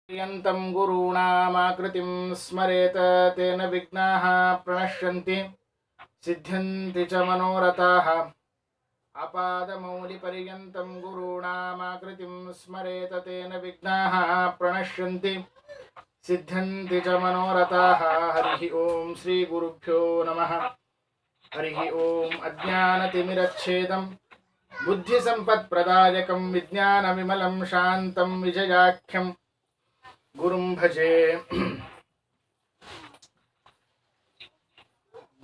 पर्यन्तं गुरूणामाकृतिं स्मरेत तेन विघ्नाः प्रणश्यन्ति सिद्ध्यन्ति च मनोरथाः। आपादमौलिपर्यन्तं गुरूणामाकृतिं स्मरेत तेन विघ्नाः प्रणश्यन्ति सिद्ध्यन्ति च मनोरथाः। हरिः ओं श्री गुरुभ्यो नमः। हरिः ओं अज्ञानतिमिरच्छेदं बुद्धिसम्पत्प्रदायकं विज्ञानविमलं शान्तं विजयाख्यं गुरुं भजे।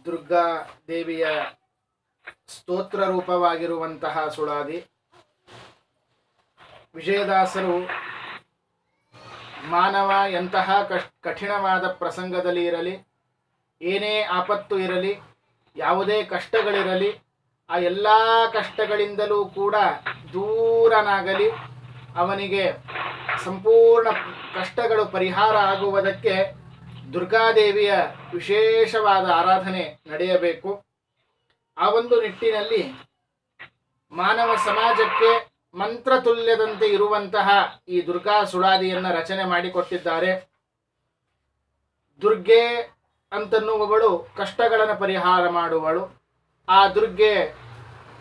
ದುರ್ಗಾ ದೇವಿಯ ಸ್ತೋತ್ರ ರೂಪವಾಗಿರುವಂತಹ ಸುಳಾದಿ ವಿಜಯದಾಸರು ಮಾನವ ಎಂತಹ ಕಠಿಣವಾದ ಪ್ರಸಂಗದಲ್ಲಿ ಇರಲಿ, ಏನೇ ಆಪತ್ತು ಇರಲಿ, ಯಾವುದೇ ಕಷ್ಟಗಳಿರಲಿ, ಆ ಎಲ್ಲ ಕಷ್ಟಗಳಿಂದಲೂ ಕೂಡ ದೂರನಾಗಲಿ, ಅವನಿಗೆ ಸಂಪೂರ್ಣ ಕಷ್ಟಗಳು ಪರಿಹಾರ ಆಗುವುದಕ್ಕೆ ದುರ್ಗಾದೇವಿಯ ವಿಶೇಷವಾದ ಆರಾಧನೆ ನಡೆಯಬೇಕು. ಆ ಒಂದು ನಿಟ್ಟಿನಲ್ಲಿ ಮಾನವ ಸಮಾಜಕ್ಕೆ ಮಂತ್ರತುಲ್ಯದಂತೆ ಇರುವಂತಹ ಈ ದುರ್ಗಾ ಸುಳಾದಿಯನ್ನು ರಚನೆ ಮಾಡಿಕೊಟ್ಟಿದ್ದಾರೆ. ದುರ್ಗೆ ಅಂತನ್ನುವವಳು ಕಷ್ಟಗಳನ್ನು ಪರಿಹಾರ ಮಾಡುವಳು. ಆ ದುರ್ಗೆ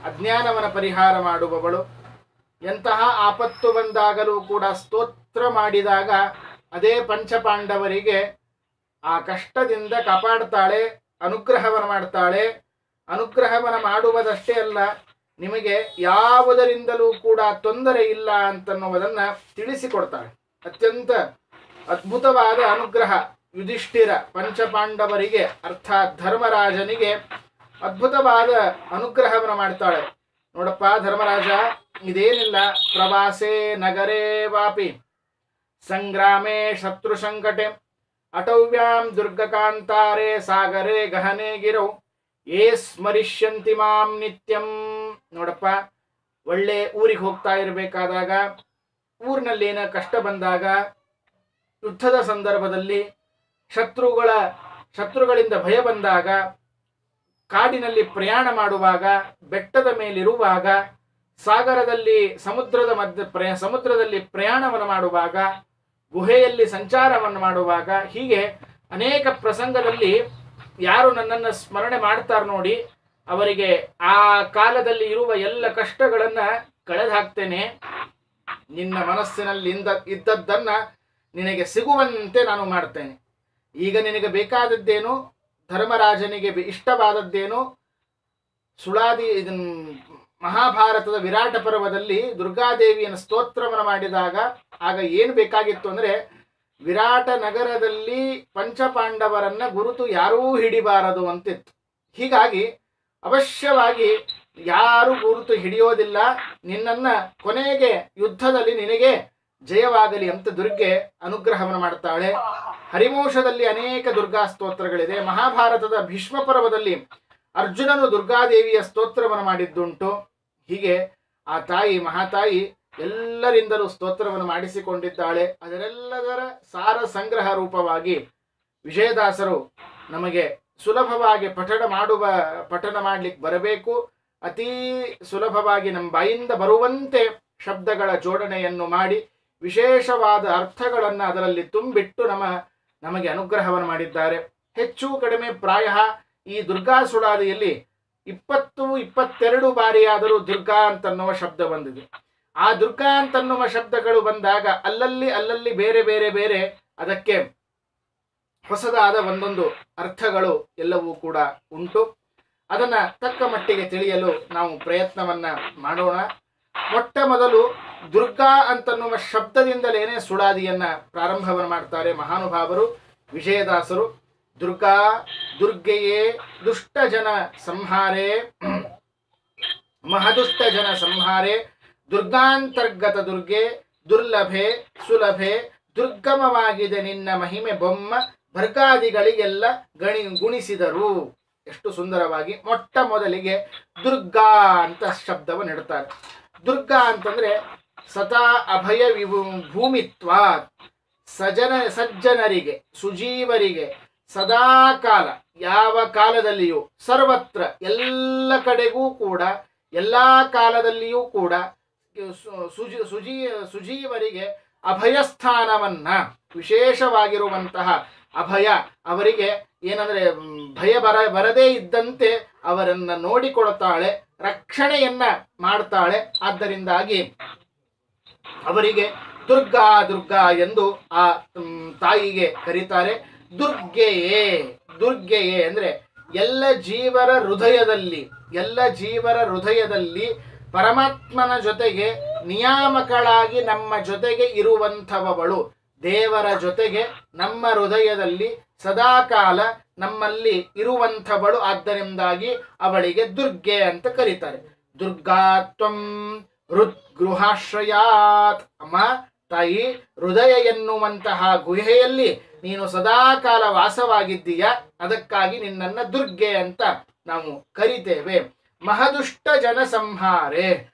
ಅಜ್ಞಾನವನ್ನು ಪರಿಹಾರ ಮಾಡುವವಳು. ಎಂತಹ ಆಪತ್ತು ಬಂದಾಗಲೂ ಕೂಡ ಸ್ತೋತ್ರ ಮಾಡಿದಾಗ ಅದೇ ಪಂಚಪಾಂಡವರಿಗೆ ಆ ಕಷ್ಟದಿಂದ ಕಾಪಾಡ್ತಾಳೆ, ಅನುಗ್ರಹವನ್ನು ಮಾಡ್ತಾಳೆ. ಅನುಗ್ರಹವನ್ನು ಮಾಡುವುದಷ್ಟೇ ಅಲ್ಲ, ನಿಮಗೆ ಯಾವುದರಿಂದಲೂ ಕೂಡ ತೊಂದರೆ ಇಲ್ಲ ಅಂತನ್ನುವುದನ್ನು ತಿಳಿಸಿಕೊಡ್ತಾಳೆ. ಅತ್ಯಂತ ಅದ್ಭುತವಾದ ಅನುಗ್ರಹ ಯುಧಿಷ್ಠಿರ ಪಂಚಪಾಂಡವರಿಗೆ ಅರ್ಥಾತ್ ಧರ್ಮರಾಜನಿಗೆ ಅದ್ಭುತವಾದ ಅನುಗ್ರಹವನ್ನು ಮಾಡ್ತಾಳೆ. ನೋಡಪ್ಪ ಧರ್ಮರಾಜ, ಇದೇನಿಲ್ಲ, ಪ್ರವಾಸೇ ನಗರೇ ವಾಪಿ ಸಂಗ್ರಾಮೇ ಶತ್ರು ಸಂಕಟೆ ಅಟವ್ಯಾಂ ದುರ್ಗಕಾಂತಾರೆ ಸಾಗರೇ ಗಹನೆ ಗಿರೌ ಏ ಸ್ಮರಿಷ್ಯಂತಿ ಮಾಂ ನಿತ್ಯಂ. ನೋಡಪ್ಪ, ಒಳ್ಳೆ ಊರಿಗೆ ಹೋಗ್ತಾ ಇರಬೇಕಾದಾಗ, ಊರಿನಲ್ಲಿ ಏನೋ ಕಷ್ಟ ಬಂದಾಗ, ಯುದ್ಧದ ಸಂದರ್ಭದಲ್ಲಿ ಶತ್ರುಗಳಿಂದ ಭಯ ಬಂದಾಗ, ಕಾಡಿನಲ್ಲಿ ಪ್ರಯಾಣ ಮಾಡುವಾಗ, ಬೆಟ್ಟದ ಮೇಲಿರುವಾಗ, ಸಾಗರದಲ್ಲಿ ಸಮುದ್ರದಲ್ಲಿ ಪ್ರಯಾಣವನ್ನು ಮಾಡುವಾಗ, ಗುಹೆಯಲ್ಲಿ ಸಂಚಾರವನ್ನು ಮಾಡುವಾಗ, ಹೀಗೆ ಅನೇಕ ಪ್ರಸಂಗದಲ್ಲಿ ಯಾರು ನನ್ನನ್ನು ಸ್ಮರಣೆ ಮಾಡ್ತಾರೆ ನೋಡಿ, ಅವರಿಗೆ ಆ ಕಾಲದಲ್ಲಿ ಇರುವ ಎಲ್ಲ ಕಷ್ಟಗಳನ್ನು ಕಳೆದು ಹಾಕ್ತೇನೆ. ನಿನ್ನ ಮನಸ್ಸಿನಲ್ಲಿ ಇದ್ದದ್ದನ್ನ ನಿನಗೆ ಸಿಗುವಂತೆ ನಾನು ಮಾಡ್ತೇನೆ. ಈಗ ನಿನಗೆ ಬೇಕಾದದ್ದೇನು, ಧರ್ಮರಾಜನಿಗೆ ಇಷ್ಟವಾದದ್ದೇನು, ಸುಳಾದಿ ಮಹಾಭಾರತದ ವಿರಾಟ ಪರ್ವದಲ್ಲಿ ದುರ್ಗಾದೇವಿಯನ್ನು ಸ್ತೋತ್ರವನ್ನು ಮಾಡಿದಾಗ ಆಗ ಏನು ಬೇಕಾಗಿತ್ತು ಅಂದರೆ, ವಿರಾಟ ನಗರದಲ್ಲಿ ಪಂಚಪಾಂಡವರನ್ನ ಗುರುತು ಯಾರೂ ಹಿಡಿಬಾರದು ಅಂತಿತ್ತು. ಹೀಗಾಗಿ ಅವಶ್ಯವಾಗಿ ಯಾರು ಗುರುತು ಹಿಡಿಯೋದಿಲ್ಲ, ನಿನ್ನನ್ನು ಕೊನೆಗೆ ಯುದ್ಧದಲ್ಲಿ ನಿನಗೆ ಜಯವಾಗಲಿ ಅಂತ ದುರ್ಗೆ ಅನುಗ್ರಹವನ್ನು ಮಾಡ್ತಾಳೆ. ಹರಿವಂಶದಲ್ಲಿ ಅನೇಕ ದುರ್ಗಾ ಸ್ತೋತ್ರಗಳಿದೆ. ಮಹಾಭಾರತದ ಭೀಷ್ಮ ಪರ್ವದಲ್ಲಿ ಅರ್ಜುನನು ದುರ್ಗಾದೇವಿಯ ಸ್ತೋತ್ರವನ್ನು ಮಾಡಿದ್ದುಂಟು. ಹೀಗೆ ಆ ತಾಯಿ ಮಹಾತಾಯಿ ಎಲ್ಲರಿಂದಲೂ ಸ್ತೋತ್ರವನ್ನು ಮಾಡಿಸಿಕೊಂಡಿದ್ದಾಳೆ. ಅದರೆಲ್ಲದರ ಸಾರ ಸಂಗ್ರಹ ರೂಪವಾಗಿ ವಿಜಯದಾಸರು ನಮಗೆ ಸುಲಭವಾಗಿ ಪಠಣ ಮಾಡಲಿಕ್ಕೆ ಬರಬೇಕು. ಅತೀ ಸುಲಭವಾಗಿ ನಮ್ಮ ಬಾಯಿಂದ ಬರುವಂತೆ ಶಬ್ದಗಳ ಜೋಡಣೆಯನ್ನು ಮಾಡಿ ವಿಶೇಷವಾದ ಅರ್ಥಗಳನ್ನು ಅದರಲ್ಲಿ ತುಂಬಿಟ್ಟು ನಮಗೆ ಅನುಗ್ರಹವನ್ನು ಮಾಡಿದ್ದಾರೆ. ಹೆಚ್ಚು ಕಡಿಮೆ ಪ್ರಾಯ ಈ ದುರ್ಗಾ ಸುಳಾದಿಯಲ್ಲಿ 20-22 ಬಾರಿಯಾದರೂ ದುರ್ಗಾ ಅಂತನ್ನುವ ಶಬ್ದ ಬಂದಿದೆ. ಆ ದುರ್ಗಾ ಅಂತನ್ನುವ ಶಬ್ದಗಳು ಬಂದಾಗ ಅಲ್ಲಲ್ಲಿ ಬೇರೆ ಬೇರೆ ಬೇರೆ ಅದಕ್ಕೆ ಹೊಸದಾದ ಒಂದೊಂದು ಅರ್ಥಗಳು ಎಲ್ಲವೂ ಕೂಡ ಉಂಟು. ಅದನ್ನು ತಕ್ಕ ಮಟ್ಟಿಗೆ ತಿಳಿಯಲು ನಾವು ಪ್ರಯತ್ನವನ್ನ ಮಾಡೋಣ. ಮೊಟ್ಟ ಮೊದಲು ದುರ್ಗಾ ಅಂತನ್ನುವ ಶಬ್ದದಿಂದಲೇನೆ ಸುಳಾದಿಯನ್ನ ಪ್ರಾರಂಭವನ್ನು ಮಾಡ್ತಾರೆ ಮಹಾನುಭಾವರು ವಿಜಯದಾಸರು. ದುರ್ಗೆಯೇ ದುಷ್ಟ ಜನ ಸಂಹಾರೇ ಮಹದುಷ್ಟ ಜನ ಸಂಹಾರೇ ದುರ್ಗಾಂತರ್ಗತ ದುರ್ಗೆ ದುರ್ಲಭೆ ಸುಲಭೆ ದುರ್ಗಮವಾಗಿದೆ ನಿನ್ನ ಮಹಿಮೆ ಬೊಮ್ಮ ಭರ್ಗಾದಿಗಳಿಗೆಲ್ಲ ಗುಣಿಸಿದರು. ಎಷ್ಟು ಸುಂದರವಾಗಿ ಮೊಟ್ಟ ಮೊದಲಿಗೆ ದುರ್ಗಾ ಅಂತ ಶಬ್ದವನ್ನು ಇಡ್ತಾರೆ. ದುರ್ಗಾ ಅಂತಂದ್ರೆ ಸದಾ ಅಭಯ ಭೂಮಿತ್ವ, ಸಜ್ಜನರಿಗೆ ಸುಜೀವರಿಗೆ ಸದಾ ಕಾಲ, ಯಾವ ಕಾಲದಲ್ಲಿಯೂ ಸರ್ವತ್ರ ಎಲ್ಲ ಕಡೆಗೂ ಕೂಡ ಎಲ್ಲ ಕಾಲದಲ್ಲಿಯೂ ಕೂಡ ಸುಜೀವರಿಗೆ ಅಭಯಸ್ಥಾನವನ್ನ, ವಿಶೇಷವಾಗಿರುವಂತಹ ಅಭಯ, ಅವರಿಗೆ ಏನಂದ್ರೆ ಭಯ ಬರದೇ ಇದ್ದಂತೆ ಅವರನ್ನ ನೋಡಿಕೊಳ್ತಾಳೆ, ರಕ್ಷಣೆಯನ್ನ ಮಾಡ್ತಾಳೆ. ಆದ್ದರಿಂದಾಗಿ ಅವರಿಗೆ ದುರ್ಗಾ ದುರ್ಗಾ ಎಂದು ಆ ತಾಯಿಗೆ ಕರೀತಾರೆ. ದುರ್ಗೆಯೇ, ದುರ್ಗೆಯೇ ಅಂದ್ರೆ ಎಲ್ಲ ಜೀವರ ಹೃದಯದಲ್ಲಿ ಪರಮಾತ್ಮನ ಜೊತೆಗೆ ನಿಯಾಮಕಳಾಗಿ ನಮ್ಮ ಜೊತೆಗೆ ಇರುವಂಥವಳು, ದೇವರ ಜೊತೆಗೆ ನಮ್ಮ ಹೃದಯದಲ್ಲಿ ಸದಾಕಾಲ ನಮ್ಮಲ್ಲಿ ಇರುವಂಥವಳು. ಆದ್ದರಿಂದಾಗಿ ಅವಳಿಗೆ ದುರ್ಗೆ ಅಂತ ಕರೀತಾರೆ. ದುರ್ಗಾತ್ವಂ ಹೃದ್ಗೃಹಾಶ್ರಯಾತ್. ಅಮ್ಮ ತಾಯಿ, ಹೃದಯ ಎನ್ನುವಂತಹ ಗುಹೆಯಲ್ಲಿ ನೀನು ಸದಾಕಾಲ ವಾಸವಾಗಿದ್ದೀಯ, ಅದಕ್ಕಾಗಿ ನಿನ್ನನ್ನು ದುರ್ಗೆ ಅಂತ ನಾವು ಕರಿತೇವೆ. ಮಹದುಷ್ಟ ಜನ ಸಂಹಾರೆ.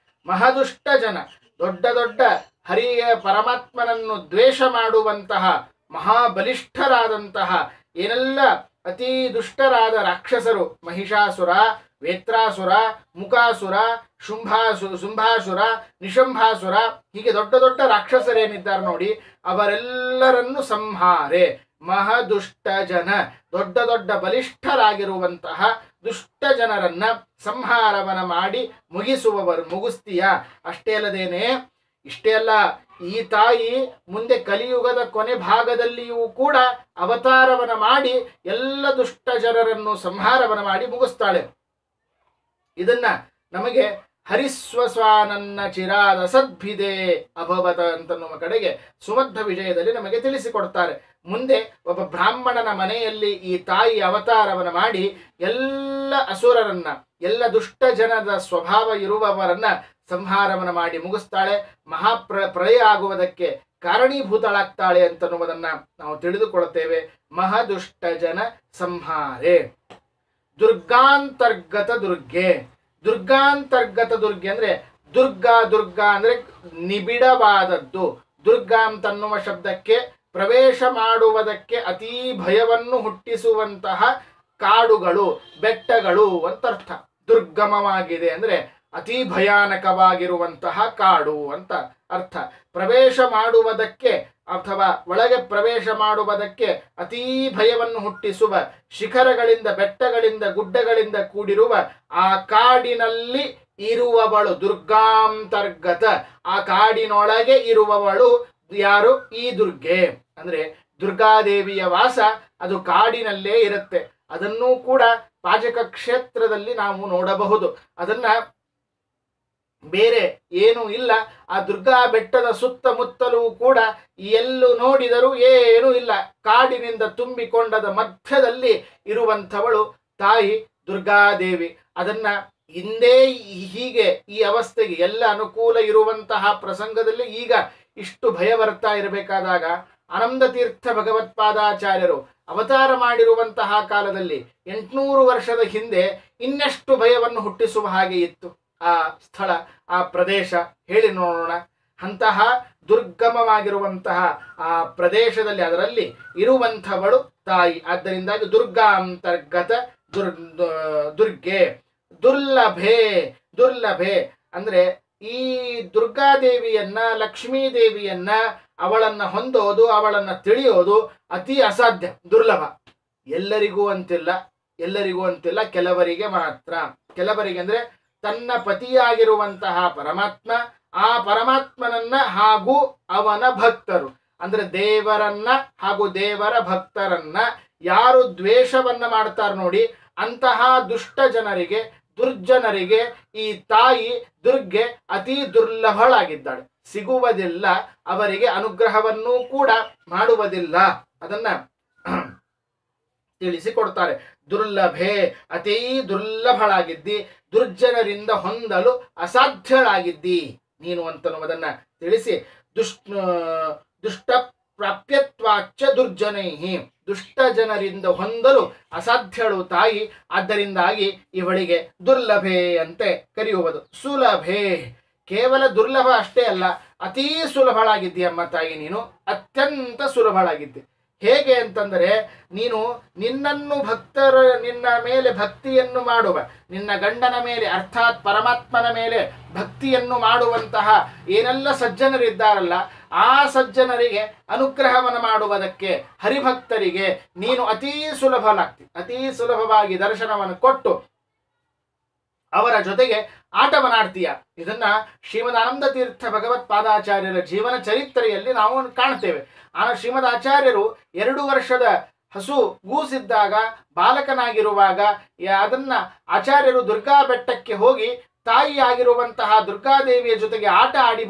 ಮಹದುಷ್ಟ ಜನ, ದೊಡ್ಡ ದೊಡ್ಡ ಹರಿಯ ಪರಮಾತ್ಮನನ್ನು ದ್ವೇಷ ಮಾಡುವಂತಹ ಮಹಾಬಲಿಷ್ಠರಾದಂತಹ ಏನೆಲ್ಲ ಅತಿ ದುಷ್ಟರಾದ ರಾಕ್ಷಸರು, ಮಹಿಷಾಸುರ, ವೇತ್ರಾಸುರ, ಮುಖಾಸುರ, ಶುಂಭಾಸುರ, ನಿಶಂಭಾಸುರ, ಹೀಗೆ ದೊಡ್ಡ ದೊಡ್ಡ ರಾಕ್ಷಸರೇನಿದ್ದಾರೆ ನೋಡಿ, ಅವರೆಲ್ಲರನ್ನು ಸಂಹಾರೆ. ಮಹದುಷ್ಟ ಜನ, ದೊಡ್ಡ ದೊಡ್ಡ ಬಲಿಷ್ಠರಾಗಿರುವಂತಹ ದುಷ್ಟ ಜನರನ್ನ ಸಂಹಾರವನ ಮಾಡಿ ಮುಗಿಸ್ತೀಯ. ಅಷ್ಟೇ ಅಲ್ಲದೇನೆ, ಇಷ್ಟೇ ಅಲ್ಲ, ಈ ತಾಯಿ ಮುಂದೆ ಕಲಿಯುಗದ ಕೊನೆ ಭಾಗದಲ್ಲಿಯೂ ಕೂಡ ಅವತಾರವನ ಮಾಡಿ ಎಲ್ಲ ದುಷ್ಟ ಜನರನ್ನು ಸಂಹಾರವನ ಮಾಡಿ ಮುಗಿಸ್ತಾಳೆ. ಇದನ್ನ ನಮಗೆ ಹರಿಸ್ವಸ್ವಾನನ್ನ ಚಿರಾದ ಸದ್ಭಿದೆ ಅಭವತ ಅಂತನ್ನುವ ಕಡೆಗೆ ಸುಮಧ್ವ ವಿಜಯದಲ್ಲಿ ನಮಗೆ ತಿಳಿಸಿಕೊಡ್ತಾರೆ. ಮುಂದೆ ಒಬ್ಬ ಬ್ರಾಹ್ಮಣನ ಮನೆಯಲ್ಲಿ ಈ ತಾಯಿ ಅವತಾರವನ್ನ ಮಾಡಿ ಎಲ್ಲ ಅಸುರರನ್ನ, ಎಲ್ಲ ದುಷ್ಟ ಜನದ ಸ್ವಭಾವ ಇರುವವರನ್ನ ಸಂಹಾರವನ್ನ ಮಾಡಿ ಮುಗಿಸ್ತಾಳೆ. ಪ್ರಳಯ ಆಗುವುದಕ್ಕೆ ಕಾರಣೀಭೂತಳಾಗ್ತಾಳೆ ಅಂತನ್ನುವುದನ್ನ ನಾವು ತಿಳಿದುಕೊಳ್ಳುತ್ತೇವೆ. ಮಹದುಷ್ಟ ಜನ ಸಂಹಾರೆ. ದುರ್ಗಾಂತರ್ಗತ ದುರ್ಗೆ. ದುರ್ಗಾಂತರ್ಗತ ದುರ್ಗೆ ಅಂದ್ರೆ ದುರ್ಗಾ ಅಂದ್ರೆ ನಿಬಿಡವಾದದ್ದು. ದುರ್ಗಾ ಅಂತನ್ನುವ ಶಬ್ದಕ್ಕೆ ಪ್ರವೇಶ ಮಾಡುವುದಕ್ಕೆ ಅತೀ ಭಯವನ್ನು ಹುಟ್ಟಿಸುವಂತಹ ಕಾಡುಗಳು, ಬೆಟ್ಟಗಳು ಅಂತ ಅರ್ಥ. ದುರ್ಗಮವಾಗಿದೆ ಅಂದ್ರೆ ಅತಿ ಭಯಾನಕವಾಗಿರುವಂತಹ ಕಾಡು ಅಂತ ಅರ್ಥ. ಪ್ರವೇಶ ಮಾಡುವುದಕ್ಕೆ ಅಥವಾ ಒಳಗೆ ಪ್ರವೇಶ ಮಾಡುವುದಕ್ಕೆ ಅತೀ ಭಯವನ್ನು ಹುಟ್ಟಿಸುವ ಶಿಖರಗಳಿಂದ, ಬೆಟ್ಟಗಳಿಂದ, ಗುಡ್ಡಗಳಿಂದ ಕೂಡಿರುವ ಆ ಕಾಡಿನಲ್ಲಿ ಇರುವವಳು ದುರ್ಗಾಂತರ್ಗತ. ಆ ಕಾಡಿನೊಳಗೆ ಇರುವವಳು ಯಾರು? ಈ ದುರ್ಗೆ. ಅಂದ್ರೆ ದುರ್ಗಾದೇವಿಯ ವಾಸ ಅದು ಕಾಡಿನಲ್ಲೇ ಇರುತ್ತೆ. ಅದನ್ನೂ ಕೂಡ ಪಾಜಕ ಕ್ಷೇತ್ರದಲ್ಲಿ ನಾವು ನೋಡಬಹುದು. ಅದನ್ನ ಬೇರೆ ಏನೂ ಇಲ್ಲ. ಆ ದುರ್ಗಾ ಬೆಟ್ಟದ ಸುತ್ತಮುತ್ತಲೂ ಕೂಡ ಎಲ್ಲೂ ನೋಡಿದರೂ ಏನೂ ಇಲ್ಲ. ಕಾಡಿನಿಂದ ತುಂಬಿಕೊಂಡದ ಮಧ್ಯದಲ್ಲಿ ಇರುವಂಥವಳು ತಾಯಿ ದುರ್ಗಾದೇವಿ. ಅದನ್ನ ಹಿಂದೆ ಹೀಗೆ ಈ ಅವಸ್ಥೆಗೆ ಎಲ್ಲ ಅನುಕೂಲ ಇರುವಂತಹ ಪ್ರಸಂಗದಲ್ಲಿ ಈಗ ಇಷ್ಟು ಭಯ ಬರ್ತಾ ಇರಬೇಕಾದಾಗ ಆನಂದ ತೀರ್ಥ ಭಗವತ್ಪಾದಾಚಾರ್ಯರು ಅವತಾರ ಮಾಡಿರುವಂತಹ ಕಾಲದಲ್ಲಿ 800 ವರ್ಷದ ಹಿಂದೆ ಇನ್ನೆಷ್ಟು ಭಯವನ್ನು ಹುಟ್ಟಿಸುವ ಹಾಗೆ ಇತ್ತು ಆ ಸ್ಥಳ, ಆ ಪ್ರದೇಶ, ಹೇಳಿ ನೋಡೋಣ. ಅಂತಹ ದುರ್ಗಮವಾಗಿರುವಂತಹ ಆ ಪ್ರದೇಶದಲ್ಲಿ ಅದರಲ್ಲಿ ಇರುವಂಥವಳು ತಾಯಿ. ಆದ್ದರಿಂದಾಗಿ ದುರ್ಗಾಂತರ್ಗತ ದುರ್ಗೆ. ದುರ್ಲಭೆ. ದುರ್ಲಭೆ ಅಂದ್ರೆ ಈ ದುರ್ಗಾದೇವಿಯನ್ನ, ಲಕ್ಷ್ಮೀ ದೇವಿಯನ್ನ, ಅವಳನ್ನ ಹೊಂದೋದು, ಅವಳನ್ನ ತಿಳಿಯೋದು ಅತಿ ಅಸಾಧ್ಯ, ದುರ್ಲಭ. ಎಲ್ಲರಿಗೂ ಅಂತಿಲ್ಲ, ಕೆಲವರಿಗೆ ಮಾತ್ರ. ಕೆಲವರಿಗೆ ಅಂದ್ರೆ ತನ್ನ ಪತಿಯಾಗಿರುವಂತಹ ಪರಮಾತ್ಮ, ಆ ಪರಮಾತ್ಮನನ್ನ ಹಾಗೂ ಅವನ ಭಕ್ತರು ಅಂದ್ರೆ ದೇವರನ್ನ ಹಾಗೂ ದೇವರ ಭಕ್ತರನ್ನ ಯಾರು ದ್ವೇಷವನ್ನ ಮಾಡ್ತಾರೆ ನೋಡಿ, ಅಂತಹ ದುಷ್ಟ ಜನರಿಗೆ, ದುರ್ಜನರಿಗೆ ಈ ತಾಯಿ ದುರ್ಗೆ ಅತಿ ದುರ್ಲಭಳಾಗಿದ್ದಾಳೆ. ಸಿಗುವುದಿಲ್ಲ, ಅವರಿಗೆ ಅನುಗ್ರಹವನ್ನೂ ಕೂಡ ಮಾಡುವುದಿಲ್ಲ. ಅದನ್ನ ತಿಳಿಸಿಕೊಡ್ತಾರೆ. ದುರ್ಲಭೆ, ಅತೀ ದುರ್ಲಭಳಾಗಿದ್ದಿ, ದುರ್ಜನರಿಂದ ಹೊಂದಲು ಅಸಾಧ್ಯಳಾಗಿದ್ದಿ ನೀನು ಅಂತನ್ನುವುದನ್ನ ತಿಳಿಸಿ, ದುಷ್ಟ ಪ್ರಾಪ್ಯತ್ವಾಚ್ಚ ದುರ್ಜನೈಹಿ, ದುಷ್ಟ ಜನರಿಂದ ಹೊಂದಲು ಅಸಾಧ್ಯಳು ತಾಯಿ. ಆದ್ದರಿಂದಾಗಿ ಇವಳಿಗೆ ದುರ್ಲಭೆ ಅಂತೆ ಕರೆಯುವುದು. ಸುಲಭೆ, ಕೇವಲ ದುರ್ಲಭ ಅಷ್ಟೇ ಅಲ್ಲ, ಅತೀ ಸುಲಭಳಾಗಿದ್ದಿ ಅಮ್ಮ ತಾಯಿ, ನೀನು ಅತ್ಯಂತ ಸುಲಭಳಾಗಿದ್ದಿ. ಹೇಗೆ ಅಂತಂದರೆ, ನೀನು ನಿನ್ನನ್ನು ನಿನ್ನ ಮೇಲೆ ಭಕ್ತಿಯನ್ನು ಮಾಡುವ, ನಿನ್ನ ಗಂಡನ ಮೇಲೆ ಅರ್ಥಾತ್ ಪರಮಾತ್ಮನ ಮೇಲೆ ಭಕ್ತಿಯನ್ನು ಮಾಡುವಂತಹ ಏನೆಲ್ಲ ಸಜ್ಜನರಿದ್ದಾರಲ್ಲ, ಆ ಸಜ್ಜನರಿಗೆ ಅನುಗ್ರಹವನ್ನು ಮಾಡುವುದಕ್ಕೆ, ಹರಿಭಕ್ತರಿಗೆ ನೀನು ಅತೀ ಸುಲಭವಾಗಿ ದರ್ಶನವನ್ನು ಕೊಟ್ಟು ಅವರ ಜೊತೆಗೆ ಆಟವನ್ನಾಡ್ತೀಯ. ಇದನ್ನ ಶ್ರೀಮದಾನಂದ ತೀರ್ಥ ಭಗವತ್ಪಾದಾಚಾರ್ಯರ ಜೀವನ ಚರಿತ್ರೆಯಲ್ಲಿ ನಾವು ಕಾಣ್ತೇವೆ. ಶ್ರೀಮದ್ ಆಚಾರ್ಯರು 2 ವರ್ಷದ ಹಸು ಗೂಸಿದ್ದಾಗ, ಬಾಲಕನಾಗಿರುವಾಗ ಅದನ್ನ ಆಚಾರ್ಯರು ದುರ್ಗಾ ಬೆಟ್ಟಕ್ಕೆ ಹೋಗಿ ತಾಯಿಯಾಗಿರುವಂತಹ ದುರ್ಗಾದೇವಿಯ ಜೊತೆಗೆ ಆಟ ಆಡಿ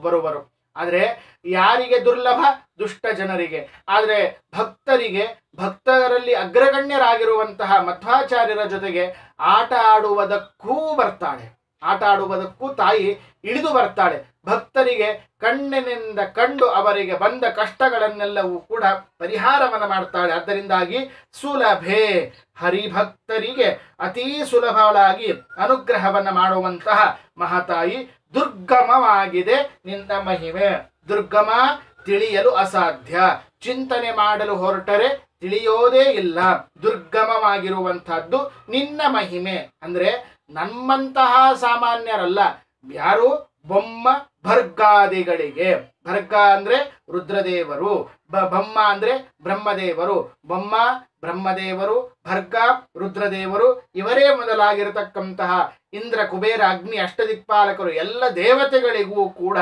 ಬರುವರು. ಆದರೆ ಯಾರಿಗೆ ದುರ್ಲಭ? ದುಷ್ಟ ಜನರಿಗೆ. ಆದರೆ ಭಕ್ತರಲ್ಲಿ ಅಗ್ರಗಣ್ಯರಾಗಿರುವಂತಹ ಮಧ್ವಾಚಾರ್ಯರ ಜೊತೆಗೆ ಆಟ ಆಡುವುದಕ್ಕೂ ತಾಯಿ ಇಳಿದು ಬರ್ತಾಳೆ. ಭಕ್ತರಿಗೆ ಕಣ್ಣಿನಿಂದ ಕಂಡು ಅವರಿಗೆ ಬಂದ ಕಷ್ಟಗಳನ್ನೆಲ್ಲವೂ ಕೂಡ ಪರಿಹಾರವನ್ನು ಮಾಡ್ತಾಳೆ. ಆದ್ದರಿಂದಾಗಿ ಸುಲಭೆ, ಹರಿಭಕ್ತರಿಗೆ ಅತೀ ಸುಲಭವಾಗಿ ಅನುಗ್ರಹವನ್ನು ಮಾಡುವಂತಹ ಮಹಾತಾಯಿ. ದುರ್ಗಮವಾಗಿದೆ ನಿನ್ನ ಮಹಿಮೆ. ದುರ್ಗಮ, ತಿಳಿಯಲು ಅಸಾಧ್ಯ. ಚಿಂತನೆ ಮಾಡಲು ಹೊರಟರೆ ತಿಳಿಯೋದೇ ಇಲ್ಲ. ದುರ್ಗಮವಾಗಿರುವಂತಹದ್ದು ನಿನ್ನ ಮಹಿಮೆ. ಅಂದ್ರೆ ನಮ್ಮಂತಹ ಸಾಮಾನ್ಯರಲ್ಲ, ಯಾರು ಬೊಮ್ಮ ಭರ್ಗಾದಿಗಳಿಗೆ. ಭರ್ಗ ಅಂದ್ರೆ ರುದ್ರದೇವರು, ಬೊಮ್ಮ ಅಂದ್ರೆ ಬ್ರಹ್ಮದೇವರು. ಬೊಮ್ಮ ಬ್ರಹ್ಮದೇವರು, ಭರ್ಗ ರುದ್ರದೇವರು, ಇವರೇ ಮೊದಲಾಗಿರತಕ್ಕಂತಹ ಇಂದ್ರ, ಕುಬೇರ, ಅಗ್ನಿ, ಅಷ್ಟದಿಕ್ಪಾಲಕರು ಎಲ್ಲ ದೇವತೆಗಳಿಗೂ ಕೂಡ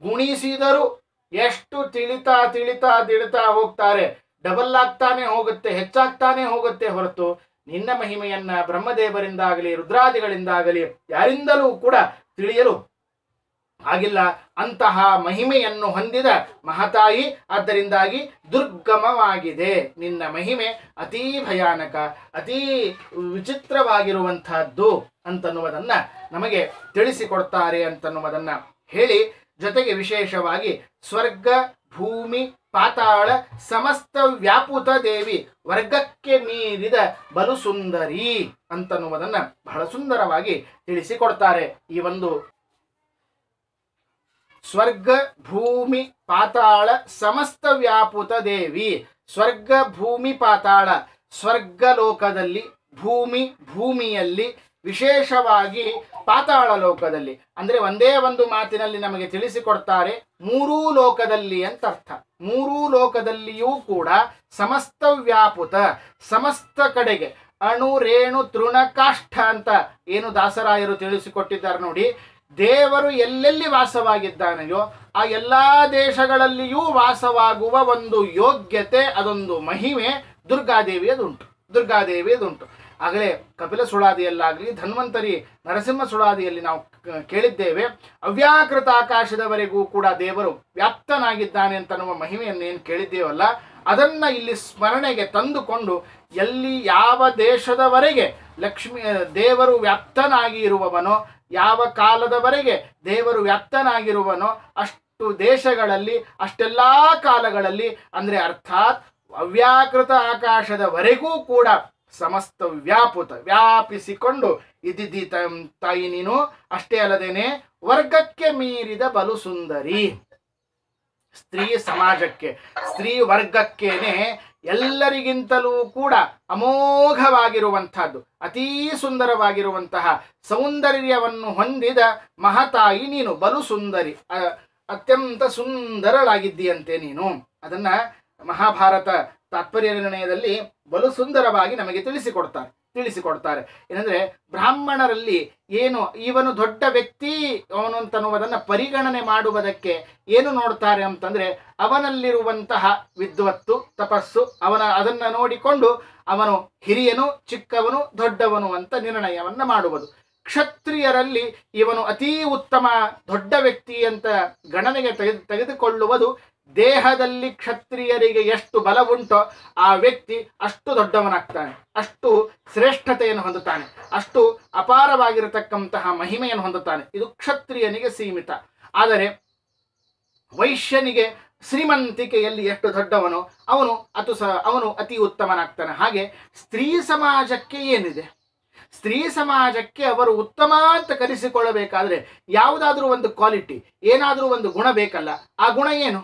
ಗುಣಿಸಿದರು ಎಷ್ಟು ತಿಳಿತಾ ಹೋಗ್ತಾರೆ. ಡಬಲ್ ಆಗ್ತಾನೆ ಹೋಗುತ್ತೆ, ಹೆಚ್ಚಾಗ್ತಾನೆ ಹೋಗುತ್ತೆ ಹೊರತು ನಿನ್ನ ಮಹಿಮೆಯನ್ನ ಬ್ರಹ್ಮದೇವರಿಂದಾಗಲಿ ರುದ್ರಾದಿಗಳಿಂದಾಗಲಿ ಯಾರಿಂದಲೂ ಕೂಡ ತಿಳಿಯಲು ಆಗಿಲ್ಲ. ಅಂತಹ ಮಹಿಮೆಯನ್ನು ಹೊಂದಿದ ಮಹತಾಯಿ. ಆದ್ದರಿಂದಾಗಿ ದುರ್ಗಮವಾಗಿದೆ ನಿನ್ನ ಮಹಿಮೆ, ಅತೀ ಭಯಾನಕ, ಅತೀ ವಿಚಿತ್ರವಾಗಿರುವಂತಹದ್ದು ಅಂತನ್ನುವುದನ್ನ ನಮಗೆ ತಿಳಿಸಿಕೊಡ್ತಾರೆ ಅಂತನ್ನುವುದನ್ನ ಹೇಳಿ, ಜೊತೆಗೆ ವಿಶೇಷವಾಗಿ ಸ್ವರ್ಗ, ಭೂಮಿ, ಪಾತಾಳ ಸಮಸ್ತ ವ್ಯಾಪುತ ದೇವಿ, ವರ್ಗಕ್ಕೆ ಮೀರಿದ ಬಲು ಸುಂದರಿ ಅಂತನ್ನುವುದನ್ನ ಬಹಳ ಸುಂದರವಾಗಿ ತಿಳಿಸಿಕೊಡ್ತಾರೆ. ಈ ಒಂದು ಸ್ವರ್ಗ, ಭೂಮಿ, ಪಾತಾಳ ಸಮಸ್ತ ವ್ಯಾಪುತ ದೇವಿ. ಸ್ವರ್ಗ, ಭೂಮಿ, ಪಾತಾಳ, ಸ್ವರ್ಗ ಲೋಕದಲ್ಲಿ, ಭೂಮಿಯಲ್ಲಿ, ವಿಶೇಷವಾಗಿ ಪಾತಾಳ ಲೋಕದಲ್ಲಿ. ಅಂದ್ರೆ ಒಂದೇ ಒಂದು ಮಾತಿನಲ್ಲಿ ನಮಗೆ ತಿಳಿಸಿಕೊಡ್ತಾರೆ, 3 ಲೋಕದಲ್ಲಿ ಅಂತ ಅರ್ಥ. 3 ಲೋಕದಲ್ಲಿಯೂ ಕೂಡ ಸಮಸ್ತ ವ್ಯಾಪುತ, ಸಮಸ್ತ ಕಡೆಗೆ, ಅಣು ರೇಣು ತೃಣ ಕಾಷ್ಠ ಅಂತ ಏನು ದಾಸರಾಯರು ತಿಳಿಸಿಕೊಟ್ಟಿದ್ದಾರೆ ನೋಡಿ. ದೇವರು ಎಲ್ಲೆಲ್ಲಿ ವಾಸವಾಗಿದ್ದಾನೆಯೋ ಆ ಎಲ್ಲಾ ದೇಶಗಳಲ್ಲಿಯೂ ವಾಸವಾಗುವ ಒಂದು ಯೋಗ್ಯತೆ, ಅದೊಂದು ಮಹಿಮೆ ದುರ್ಗಾದೇವಿಯದುಂಟು. ಆಗಲೇ ಕಪಿಲ ಸುಳಾದಿಯಲ್ಲಾಗಲಿ, ಧನ್ವಂತರಿ ನರಸಿಂಹ ಸುಳಾದಿಯಲ್ಲಿ ನಾವು ಕೇಳಿದ್ದೇವೆ, ಅವ್ಯಾಕೃತ ಆಕಾಶದವರೆಗೂ ಕೂಡ ದೇವರು ವ್ಯಾಪ್ತನಾಗಿದ್ದಾನೆ ಅಂತನ್ನುವ ಮಹಿಮೆಯನ್ನೇನು ಕೇಳಿದ್ದೇವಲ್ಲ, ಅದನ್ನ ಇಲ್ಲಿ ಸ್ಮರಣೆಗೆ ತಂದುಕೊಂಡು ಎಲ್ಲಿ ಯಾವ ದೇಶದವರೆಗೆ ದೇವರು ವ್ಯಾಪ್ತನಾಗಿ ಇರುವವನೋ, ಯಾವ ಕಾಲದವರೆಗೆ ದೇವರು ವ್ಯಾಪ್ತನಾಗಿರುವನೋ ಅಷ್ಟು ದೇಶಗಳಲ್ಲಿ, ಅಷ್ಟೆಲ್ಲಾ ಕಾಲಗಳಲ್ಲಿ, ಅಂದ್ರೆ ಅರ್ಥಾತ್ ಅವ್ಯಾಕೃತ ಆಕಾಶದವರೆಗೂ ಕೂಡ ಸಮಸ್ತ ವ್ಯಾಪಿಸಿಕೊಂಡು ಇದ್ದಿದ್ದಿ ತಾಯಿ ನೀನು. ಅಷ್ಟೇ ಅಲ್ಲದೇನೆ ವರ್ಗಕ್ಕೆ ಮೀರಿದ ಬಲು ಸುಂದರಿ. ಸ್ತ್ರೀ ಸಮಾಜಕ್ಕೆ, ಸ್ತ್ರೀ ವರ್ಗಕ್ಕೇನೆ ಎಲ್ಲರಿಗಿಂತಲೂ ಕೂಡ ಅಮೋಘವಾಗಿರುವಂತಹದ್ದು, ಅತೀ ಸುಂದರವಾಗಿರುವಂತಹ ಸೌಂದರ್ಯವನ್ನು ಹೊಂದಿದ ಮಹತಾಯಿ ನೀನು. ಬಲು ಸುಂದರಿ, ಅತ್ಯಂತ ಸುಂದರಳಾಗಿದ್ದೀಯಂತೆ ನೀನು. ಅದನ್ನ ಮಹಾಭಾರತ ತಾತ್ಪರ್ಯ ನಿರ್ಣಯದಲ್ಲಿ ಬಲು ಸುಂದರವಾಗಿ ನಮಗೆ ತಿಳಿಸಿಕೊಡ್ತಾರೆ. ಏನಂದ್ರೆ ಬ್ರಾಹ್ಮಣರಲ್ಲಿ ಏನು ಇವನು ದೊಡ್ಡ ವ್ಯಕ್ತಿ ಅವನು ಅಂತನ್ನುವುದನ್ನು ಪರಿಗಣನೆ ಮಾಡುವುದಕ್ಕೆ ಏನು ನೋಡ್ತಾರೆ ಅಂತಂದ್ರೆ, ಅವನಲ್ಲಿರುವಂತಹ ವಿದ್ವತ್ತು, ತಪಸ್ಸು, ಅದನ್ನ ನೋಡಿಕೊಂಡು ಅವನು ಹಿರಿಯನು, ಚಿಕ್ಕವನು, ದೊಡ್ಡವನು ಅಂತ ನಿರ್ಣಯವನ್ನ ಮಾಡುವುದು. ಕ್ಷತ್ರಿಯರಲ್ಲಿ ಇವನು ಅತೀ ಉತ್ತಮ ದೊಡ್ಡ ವ್ಯಕ್ತಿ ಅಂತ ಗಣನೆಗೆ ತೆಗೆದುಕೊಳ್ಳುವುದು. ದೇಹದಲ್ಲಿ ಕ್ಷತ್ರಿಯರಿಗೆ ಎಷ್ಟು ಬಲವುಂಟೋ ಆ ವ್ಯಕ್ತಿ ಅಷ್ಟು ದೊಡ್ಡವನಾಗ್ತಾನೆ, ಅಷ್ಟು ಶ್ರೇಷ್ಠತೆಯನ್ನು ಹೊಂದುತ್ತಾನೆ, ಅಷ್ಟು ಅಪಾರವಾಗಿರತಕ್ಕಂತಹ ಮಹಿಮೆಯನ್ನು ಹೊಂದುತ್ತಾನೆ. ಇದು ಕ್ಷತ್ರಿಯನಿಗೆ ಸೀಮಿತ. ಆದರೆ ವೈಶ್ಯನಿಗೆ ಶ್ರೀಮಂತಿಕೆಯಲ್ಲಿ ಎಷ್ಟು ದೊಡ್ಡವನೋ ಅವನು ಅತಿ ಉತ್ತಮನಾಗ್ತಾನೆ. ಹಾಗೆ ಸ್ತ್ರೀ ಸಮಾಜಕ್ಕೆ ಏನಿದೆ, ಸ್ತ್ರೀ ಸಮಾಜಕ್ಕೆ ಅವರು ಉತ್ತಮ ಅಂತ ಕರೆಸಿಕೊಳ್ಳಬೇಕಾದ್ರೆ ಯಾವುದಾದ್ರೂ ಒಂದು ಕ್ವಾಲಿಟಿ, ಏನಾದರೂ ಒಂದು ಗುಣ ಬೇಕಲ್ಲ. ಆ ಗುಣ ಏನು?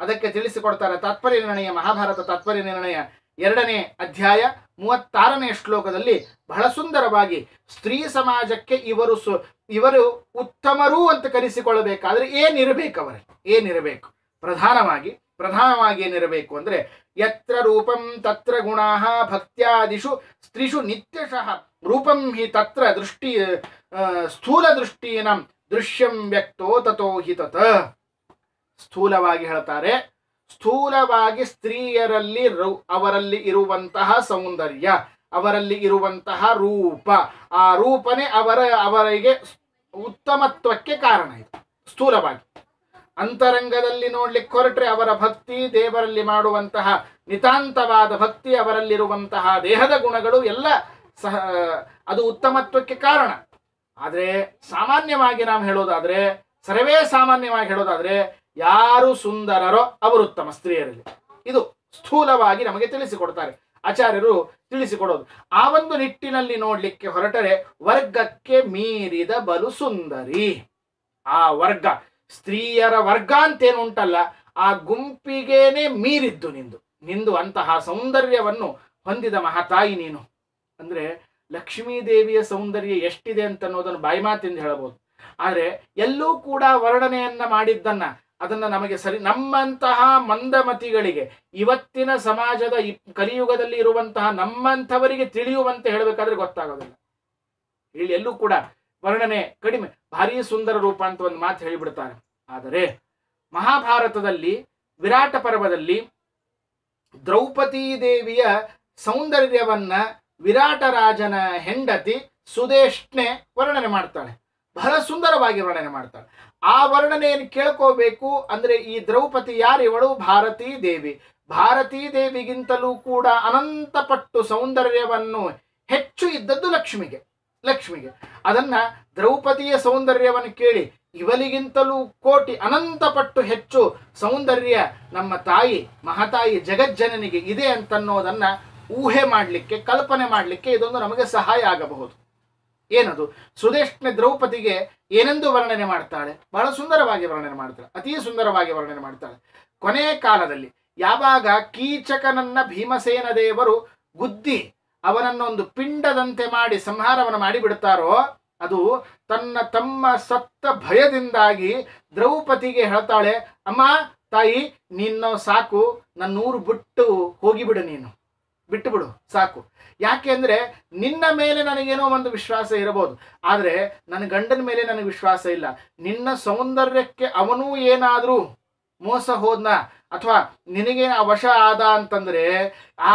ಅದಕ್ಕೆ ತಿಳಿಸಿಕೊಡ್ತಾರೆ ತಾತ್ಪರ್ಯ ನಿರ್ಣಯ, ಮಹಾಭಾರತ ತಾತ್ಪರ್ಯ ನಿರ್ಣಯ 2ನೇ ಅಧ್ಯಾಯ 36ನೇ ಶ್ಲೋಕದಲ್ಲಿ ಬಹಳ ಸುಂದರವಾಗಿ ಸ್ತ್ರೀ ಸಮಾಜಕ್ಕೆ ಇವರು ಉತ್ತಮರು ಅಂತ ಕರೆಸಿಕೊಳ್ಳಬೇಕಾದ್ರೆ ಏನಿರಬೇಕು, ಅವರಲ್ಲಿ ಏನಿರಬೇಕು, ಪ್ರಧಾನವಾಗಿ ಏನಿರಬೇಕು ಅಂದ್ರೆ ಯತ್ರ ರೂಪಂ ತತ್ರ ಗುಣಾಃ ಭಕ್ತ್ಯಾದಿಷು ಸ್ತ್ರೀಷು ನಿತ್ಯಶಃ ರೂಪಂ ಹಿ ತತ್ರ ಸ್ಥೂಲ ದೃಷ್ಟೀನಂ ದೃಶ್ಯಂ ವ್ಯಕ್ತೋ ತಥೋ ಹಿ ತತ್. ಸ್ಥೂಲವಾಗಿ ಹೇಳ್ತಾರೆ, ಸ್ಥೂಲವಾಗಿ ಸ್ತ್ರೀಯರಲ್ಲಿ ಅವರಲ್ಲಿ ಇರುವಂತಹ ಸೌಂದರ್ಯ, ಅವರಲ್ಲಿ ಇರುವಂತಹ ರೂಪ, ಆ ರೂಪನೇ ಅವರಿಗೆ ಉತ್ತಮತ್ವಕ್ಕೆ ಕಾರಣ. ಇದು ಸ್ಥೂಲವಾಗಿ. ಅಂತರಂಗದಲ್ಲಿ ನೋಡ್ಲಿಕ್ಕೆ ಹೊರಟ್ರೆ ಅವರ ಭಕ್ತಿ, ದೇವರಲ್ಲಿ ಮಾಡುವಂತಹ ನಿತಾಂತವಾದ ಭಕ್ತಿ, ಅವರಲ್ಲಿರುವಂತಹ ದೇಹದ ಗುಣಗಳು ಎಲ್ಲ ಅದು ಉತ್ತಮತ್ವಕ್ಕೆ ಕಾರಣ. ಆದರೆ ಸಾಮಾನ್ಯವಾಗಿ ನಾವು ಹೇಳೋದಾದ್ರೆ, ಸರ್ವೇ ಸಾಮಾನ್ಯವಾಗಿ ಹೇಳೋದಾದ್ರೆ, ಯಾರು ಸುಂದರರೋ ಅವರು ಉತ್ತಮ ಸ್ತ್ರೀಯರಲ್ಲಿ. ಇದು ಸ್ಥೂಲವಾಗಿ ನಮಗೆ ತಿಳಿಸಿಕೊಡ್ತಾರೆ ಆಚಾರ್ಯರು ತಿಳಿಸಿಕೊಡೋದು. ಆ ಒಂದು ನಿಟ್ಟಿನಲ್ಲಿ ನೋಡ್ಲಿಕ್ಕೆ ಹೊರಟರೆ ವರ್ಗಕ್ಕೆ ಮೀರಿದ ಬಲು ಸುಂದರಿ. ಆ ವರ್ಗ, ಸ್ತ್ರೀಯರ ವರ್ಗ ಅಂತೇನು ಉಂಟಲ್ಲ, ಆ ಗುಂಪಿಗೇನೆ ಮೀರಿದ್ದು ನಿಂದು ಅಂತಹ ಸೌಂದರ್ಯವನ್ನು ಹೊಂದಿದ ಮಹಾತಾಯಿ ನೀನು. ಅಂದ್ರೆ ಲಕ್ಷ್ಮೀದೇವಿಯ ಸೌಂದರ್ಯ ಎಷ್ಟಿದೆ ಅಂತ ಅನ್ನೋದನ್ನು ಬಾಯಿ ಮಾತಿಂದ ಹೇಳಬಹುದು. ಆದರೆ ಎಲ್ಲೂ ಕೂಡ ವರ್ಣನೆಯನ್ನ ಮಾಡಿದ್ದನ್ನ ಅದನ್ನ ನಮಗೆ ನಮ್ಮಂತಹ ಮಂದಮತಿಗಳಿಗೆ, ಇವತ್ತಿನ ಸಮಾಜದ ಕಲಿಯುಗದಲ್ಲಿ ಇರುವಂತಹ ನಮ್ಮಂಥವರಿಗೆ ತಿಳಿಯುವಂತೆ ಹೇಳಬೇಕಾದ್ರೆ ಗೊತ್ತಾಗೋದಿಲ್ಲ. ಇಲ್ಲಿ ಎಲ್ಲೂ ಕೂಡ ವರ್ಣನೆ ಕಡಿಮೆ, ಭಾರಿ ಸುಂದರ ರೂಪ ಅಂತ ಒಂದು ಮಾತು ಹೇಳಿಬಿಡ್ತಾರೆ. ಆದರೆ ಮಹಾಭಾರತದಲ್ಲಿ ವಿರಾಟ ಪರ್ವದಲ್ಲಿ ದ್ರೌಪದಿ ದೇವಿಯ ಸೌಂದರ್ಯವನ್ನ ವಿರಾಟ ರಾಜನ ಹೆಂಡತಿ ಸುದೇಶ್ನೆ ವರ್ಣನೆ ಮಾಡ್ತಾಳೆ. ಬಹಳ ಸುಂದರವಾಗಿ ವರ್ಣನೆ ಮಾಡ್ತಾಳೆ. ಆ ವರ್ಣನೆಯನ್ನು ಕೇಳ್ಕೋಬೇಕು ಅಂದ್ರೆ ಈ ದ್ರೌಪದಿ ಯಾರಿವಳು? ಭಾರತೀ ದೇವಿ. ಭಾರತೀ ದೇವಿಗಿಂತಲೂ ಕೂಡ ಅನಂತ ಪಟ್ಟು ಸೌಂದರ್ಯವನ್ನು ಹೆಚ್ಚು ಇದ್ದದ್ದು ಲಕ್ಷ್ಮಿಗೆ. ಅದನ್ನ ದ್ರೌಪದಿಯ ಸೌಂದರ್ಯವನ್ನು ಕೇಳಿ ಇವಳಿಗಿಂತಲೂ ಕೋಟಿ ಅನಂತ ಪಟ್ಟು ಹೆಚ್ಚು ಸೌಂದರ್ಯ ನಮ್ಮ ತಾಯಿ ಮಹಾತಾಯಿ ಜಗಜ್ಜನನಿಗೆ ಇದೆ ಅಂತನ್ನೋದನ್ನ ಊಹೆ ಮಾಡಲಿಕ್ಕೆ, ಕಲ್ಪನೆ ಮಾಡಲಿಕ್ಕೆ ಇದೊಂದು ನಮಗೆ ಸಹಾಯ ಆಗಬಹುದು. ಏನದು? ಸುದೇಶ್ನೆ ದ್ರೌಪದಿಗೆ ಏನೆಂದು ವರ್ಣನೆ ಮಾಡ್ತಾಳೆ? ಬಹಳ ಸುಂದರವಾಗಿ ವರ್ಣನೆ ಮಾಡ್ತಾಳೆ, ಅತೀ ಸುಂದರವಾಗಿ ವರ್ಣನೆ ಮಾಡ್ತಾಳೆ. ಕೊನೆಯ ಕಾಲದಲ್ಲಿ ಯಾವಾಗ ಕೀಚಕನನ್ನ ಭೀಮಸೇನ ದೇವರು ಗುದ್ದಿ ಅವನನ್ನೊಂದು ಪಿಂಡದಂತೆ ಮಾಡಿ ಸಂಹಾರವನ್ನು ಮಾಡಿಬಿಡ್ತಾರೋ, ಅದು ತನ್ನ ತಮ್ಮ ಸತ್ತ ಭಯದಿಂದಾಗಿ ದ್ರೌಪದಿಗೆ ಹೇಳ್ತಾಳೆ, ಅಮ್ಮ ತಾಯಿ ನಿನ್ನ ಸಾಕು, ನನ್ನೂರು ಬಿಟ್ಟು ಹೋಗಿಬಿಡು, ನೀನು ಬಿಟ್ಟು ಬಿಡು ಸಾಕು. ಯಾಕೆ ಅಂದ್ರೆ ನಿನ್ನ ಮೇಲೆ ನನಗೇನೋ ಒಂದು ವಿಶ್ವಾಸ ಇರಬಹುದು, ಆದರೆ ನನ್ನ ಗಂಡನ ಮೇಲೆ ನನಗೆ ವಿಶ್ವಾಸ ಇಲ್ಲ. ನಿನ್ನ ಸೌಂದರ್ಯಕ್ಕೆ ಅವನೂ ಏನಾದ್ರೂ ಮೋಸ ಹೋದ್ನ ಅಥವಾ ನಿನಗೇನ ವಶ ಆದ ಅಂತಂದ್ರೆ ಆ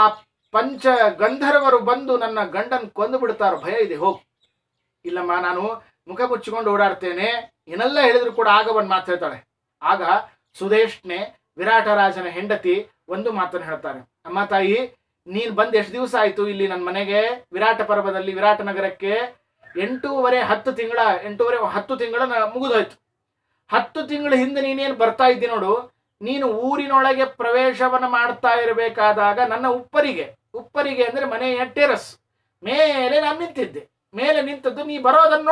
ಪಂಚ ಗಂಧರ್ವರು ಬಂದು ನನ್ನ ಗಂಡನ್ ಕೊಂದು ಬಿಡ್ತಾರೋ, ಭಯ ಇದೆ, ಹೋಗು. ಇಲ್ಲಮ್ಮ ನಾನು ಮುಖ ಮುಚ್ಚಿಕೊಂಡು ಓಡಾಡ್ತೇನೆ, ಏನೆಲ್ಲ ಹೇಳಿದ್ರು ಕೂಡ ಆಗ ಒಂದು ಮಾತು ಹೇಳ್ತಾಳೆ. ಆಗ ಸುದೇಶ್ನೆ ವಿರಾಟ ರಾಜನ ಹೆಂಡತಿ ಒಂದು ಮಾತನ್ನು ಹೇಳ್ತಾರೆ, ಅಮ್ಮ ತಾಯಿ ನೀನು ಬಂದು ಎಷ್ಟು ದಿವಸ ಆಯ್ತು ಇಲ್ಲಿ ನನ್ನ ಮನೆಗೆ? ವಿರಾಟ ಪರ್ವದಲ್ಲಿ ವಿರಾಟ ನಗರಕ್ಕೆ 10 ತಿಂಗಳ ಮುಗಿದೋಯ್ತು. 10 ತಿಂಗಳ ಹಿಂದೆ ನೀನೇನು ಬರ್ತಾ ಇದ್ದಿ ನೋಡು, ನೀನು ಊರಿನೊಳಗೆ ಪ್ರವೇಶವನ್ನು ಮಾಡ್ತಾ ಇರಬೇಕಾದಾಗ ನನ್ನ ಉಪ್ಪರಿಗೆ ಅಂದ್ರೆ ಮನೆಯ ಟೆರಸ್ ಮೇಲೆ ನಾನು ನಿಂತಿದ್ದೆ. ಮೇಲೆ ನಿಂತದ್ದು ನೀ ಬರೋದನ್ನು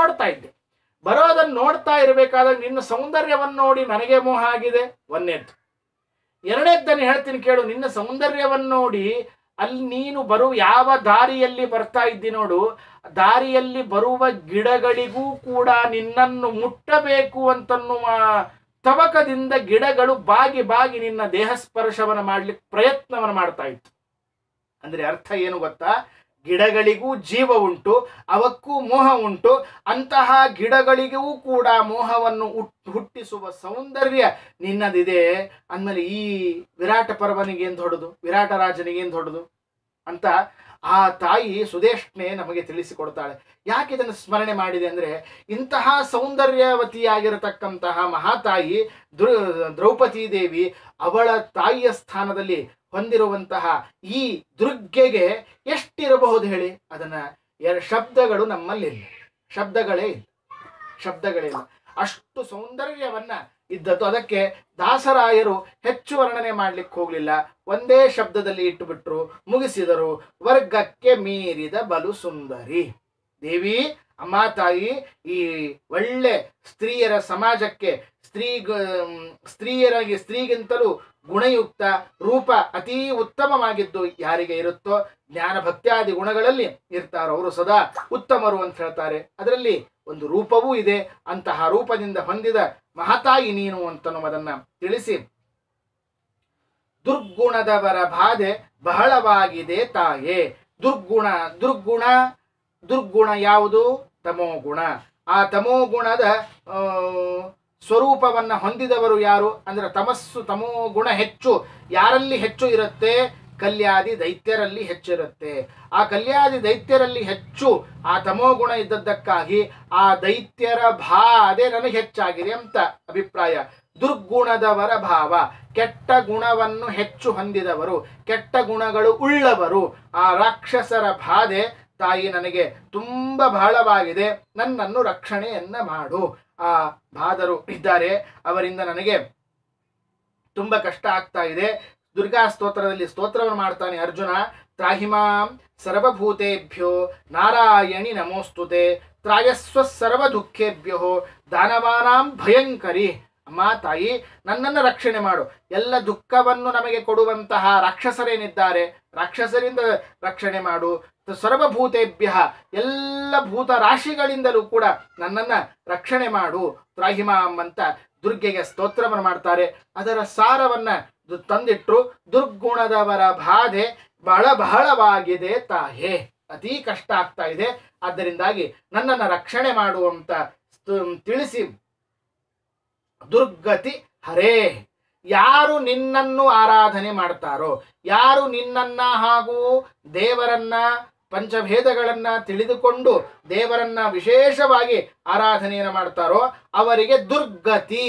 ನೋಡ್ತಾ ಇರಬೇಕಾದಾಗ ನಿನ್ನ ಸೌಂದರ್ಯವನ್ನು ನೋಡಿ ನನಗೆ ಮೋಹ ಆಗಿದೆ. ಒಂದನೇದ್ದು. ಎರಡನೇದ್ದನ್ನು ಹೇಳ್ತೀನಿ ಕೇಳು, ನಿನ್ನ ಸೌಂದರ್ಯವನ್ನು ನೋಡಿ ಅಲ್ಲಿ ನೀನು ಯಾವ ದಾರಿಯಲ್ಲಿ ಬರ್ತಾ ಇದ್ದಿ ನೋಡು, ದಾರಿಯಲ್ಲಿ ಬರುವ ಗಿಡಗಳಿಗೂ ಕೂಡ ನಿನ್ನನ್ನು ಮುಟ್ಟಬೇಕು ಅಂತನ್ನುವ ತವಕದಿಂದ ಗಿಡಗಳು ಬಾಗಿ ನಿನ್ನ ದೇಹ ಸ್ಪರ್ಶವನ್ನು ಮಾಡ್ಲಿಕ್ಕೆ ಪ್ರಯತ್ನವನ್ನು ಮಾಡ್ತಾ ಇತ್ತು. ಅಂದ್ರೆ ಅರ್ಥ ಏನು ಗೊತ್ತಾ? ಗಿಡಗಳಿಗೂ ಜೀವ ಉಂಟು, ಅವಕ್ಕೂ ಮೋಹ ಉಂಟು. ಅಂತಹ ಗಿಡಗಳಿಗೂ ಕೂಡ ಮೋಹವನ್ನು ಹುಟ್ಟಿಸುವ ಸೌಂದರ್ಯ ನಿನ್ನದಿದೆ ಅಂದಮೇಲೆ ಈ ವಿರಾಟ ಪರ್ವನಿಗೇನು ದೊಡ್ಡದು, ವಿರಾಟ ರಾಜನಿಗೇನು ದೊಡ್ಡದು ಅಂತ ಆ ತಾಯಿ ಸುದೇಶ್ನೆ ನಮಗೆ ತಿಳಿಸಿಕೊಡ್ತಾಳೆ. ಯಾಕೆ ಇದನ್ನು ಸ್ಮರಣೆ ಮಾಡಿದೆ ಅಂದ್ರೆ, ಇಂತಹ ಸೌಂದರ್ಯವತಿಯಾಗಿರತಕ್ಕಂತಹ ಮಹಾತಾಯಿ ದ್ರೌಪದಿ ದೇವಿ ಅವಳ ತಾಯಿಯ ಸ್ಥಾನದಲ್ಲಿ ಹೊಂದಿರುವಂತಹ ಈ ದುರ್ಗೆಗೆ ಎಷ್ಟಿರಬಹುದು ಹೇಳಿ? ಅದನ್ನ ಶಬ್ದಗಳು ನಮ್ಮಲ್ಲಿ ಇಲ್ಲ, ಶಬ್ದಗಳೇ ಇಲ್ಲ. ಅಷ್ಟು ಸೌಂದರ್ಯವನ್ನ ಇದ್ದದ್ದು. ಅದಕ್ಕೆ ದಾಸರಾಯರು ಹೆಚ್ಚು ವರ್ಣನೆ ಮಾಡ್ಲಿಕ್ಕೆ ಹೋಗ್ಲಿಲ್ಲ, ಒಂದೇ ಶಬ್ದದಲ್ಲಿ ಇಟ್ಟುಬಿಟ್ರು, ಮುಗಿಸಿದರು. ವರ್ಗಕ್ಕೆ ಮೀರಿದ ಬಲು ಸುಂದರಿ ದೇವಿ ಅಮ್ಮ ತಾಯಿ, ಈ ಒಳ್ಳೆ ಸ್ತ್ರೀಯರ ಸಮಾಜಕ್ಕೆ ಸ್ತ್ರೀಗಿಂತಲೂ ಗುಣಯುಕ್ತ ರೂಪ ಅತೀ ಉತ್ತಮವಾಗಿದ್ದು ಯಾರಿಗೆ ಇರುತ್ತೋ, ಜ್ಞಾನ ಭಕ್ತ್ಯಾದಿ ಗುಣಗಳಲ್ಲಿ ಇರ್ತಾರೋ ಅವರು ಸದಾ ಉತ್ತಮರು ಅಂತ ಹೇಳ್ತಾರೆ. ಅದರಲ್ಲಿ ಒಂದು ರೂಪವೂ ಇದೆ. ಅಂತಹ ರೂಪದಿಂದ ಹೊಂದಿದ ಮಹತಾಯಿ ನೀನು ಅಂತನ್ನುವುದನ್ನ ತಿಳಿಸಿ, ದುರ್ಗುಣದವರ ಬಾಧೆ ಬಹಳವಾಗಿದೆ ತಾಯೇ. ದುರ್ಗುಣ ಯಾವುದು? ತಮೋಗುಣ. ಆ ತಮೋಗುಣದ ಸ್ವರೂಪವನ್ನ ಹೊಂದಿದವರು ಯಾರು ಅಂದ್ರೆ ತಮೋಗುಣ ಹೆಚ್ಚು ಯಾರಲ್ಲಿ ಹೆಚ್ಚು ಇರುತ್ತೆ? ಕಲ್ಯಾದಿ ದೈತ್ಯರಲ್ಲಿ ಹೆಚ್ಚಿರುತ್ತೆ. ಆ ಕಲ್ಯಾದಿ ದೈತ್ಯರಲ್ಲಿ ಹೆಚ್ಚು ಆ ತಮೋಗುಣ ಇದ್ದದ್ದಕ್ಕಾಗಿ ಆ ದೈತ್ಯರ ಬಾಧೆ ನನಗೆ ಹೆಚ್ಚಾಗಿದೆ ಅಂತ ಅಭಿಪ್ರಾಯ. ದುರ್ಗುಣದವರ ಭಾವ, ಕೆಟ್ಟ ಗುಣವನ್ನು ಹೆಚ್ಚು ಹೊಂದಿದವರು, ಕೆಟ್ಟ ಗುಣಗಳು ಉಳ್ಳವರು, ಆ ರಾಕ್ಷಸರ ಬಾಧೆ ತಾಯಿ ನನಗೆ ತುಂಬ ಬಹಳವಾಗಿದೆ, ನನ್ನನ್ನು ರಕ್ಷಣೆಯನ್ನ ಮಾಡು. ಆ ಬಾಧರು ಇದ್ದಾರೆ, ಅವರಿಂದ ನನಗೆ ತುಂಬ ಕಷ್ಟ ಆಗ್ತಾ ಇದೆ. ದುರ್ಗಾ ಸ್ತೋತ್ರದಲ್ಲಿ ಸ್ತೋತ್ರವನ್ನು ಮಾಡ್ತಾನೆ ಅರ್ಜುನ. ತ್ರಾಹಿಮಾಂ ಸರ್ವಭೂತೇಭ್ಯೋ ನಾರಾಯಣಿ ನಮೋಸ್ತುತೆ, ತ್ರಾಯಸ್ವ ಸರ್ವ ದುಃಖೇಭ್ಯೋ ದಾನವಾನಾಂ ಭಯಂಕರಿ. ಅಮ್ಮ ತಾಯಿ, ನನ್ನನ್ನು ರಕ್ಷಣೆ ಮಾಡು. ಎಲ್ಲ ದುಃಖವನ್ನು ನಮಗೆ ಕೊಡುವಂತಹ ರಾಕ್ಷಸರೇನಿದ್ದಾರೆ, ರಾಕ್ಷಸರಿಂದ ರಕ್ಷಣೆ ಮಾಡು. ಸರ್ವಭೂತೇಭ್ಯ, ಎಲ್ಲ ಭೂತ ರಾಶಿಗಳಿಂದಲೂ ಕೂಡ ನನ್ನನ್ನು ರಕ್ಷಣೆ ಮಾಡು. ತ್ರಾಹಿಮಾಂ ಅಂತ ದುರ್ಗೆಗೆ ಸ್ತೋತ್ರವನ್ನು ಮಾಡ್ತಾರೆ. ಅದರ ಸಾರವನ್ನ ತಂದಿಟ್ರು. ದುರ್ಗುಣದವರ ಬಾಧೆ ಬಹಳವಾಗಿದೆ ತಾಯೇ, ಅತೀ ಕಷ್ಟ ಆಗ್ತಾ ಇದೆ, ಆದ್ದರಿಂದಾಗಿ ನನ್ನನ್ನು ರಕ್ಷಣೆ ಮಾಡುವಂತ ತಿಳಿಸಿ, ದುರ್ಗತಿ ಹರೇ. ಯಾರು ನಿನ್ನನ್ನು ಆರಾಧನೆ ಮಾಡ್ತಾರೋ, ಯಾರು ನಿನ್ನನ್ನ ಹಾಗೂ ದೇವರನ್ನ ಪಂಚಭೇದಗಳನ್ನ ತಿಳಿದುಕೊಂಡು ದೇವರನ್ನ ವಿಶೇಷವಾಗಿ ಆರಾಧನೆಯನ್ನು ಮಾಡ್ತಾರೋ ಅವರಿಗೆ ದುರ್ಗತಿ,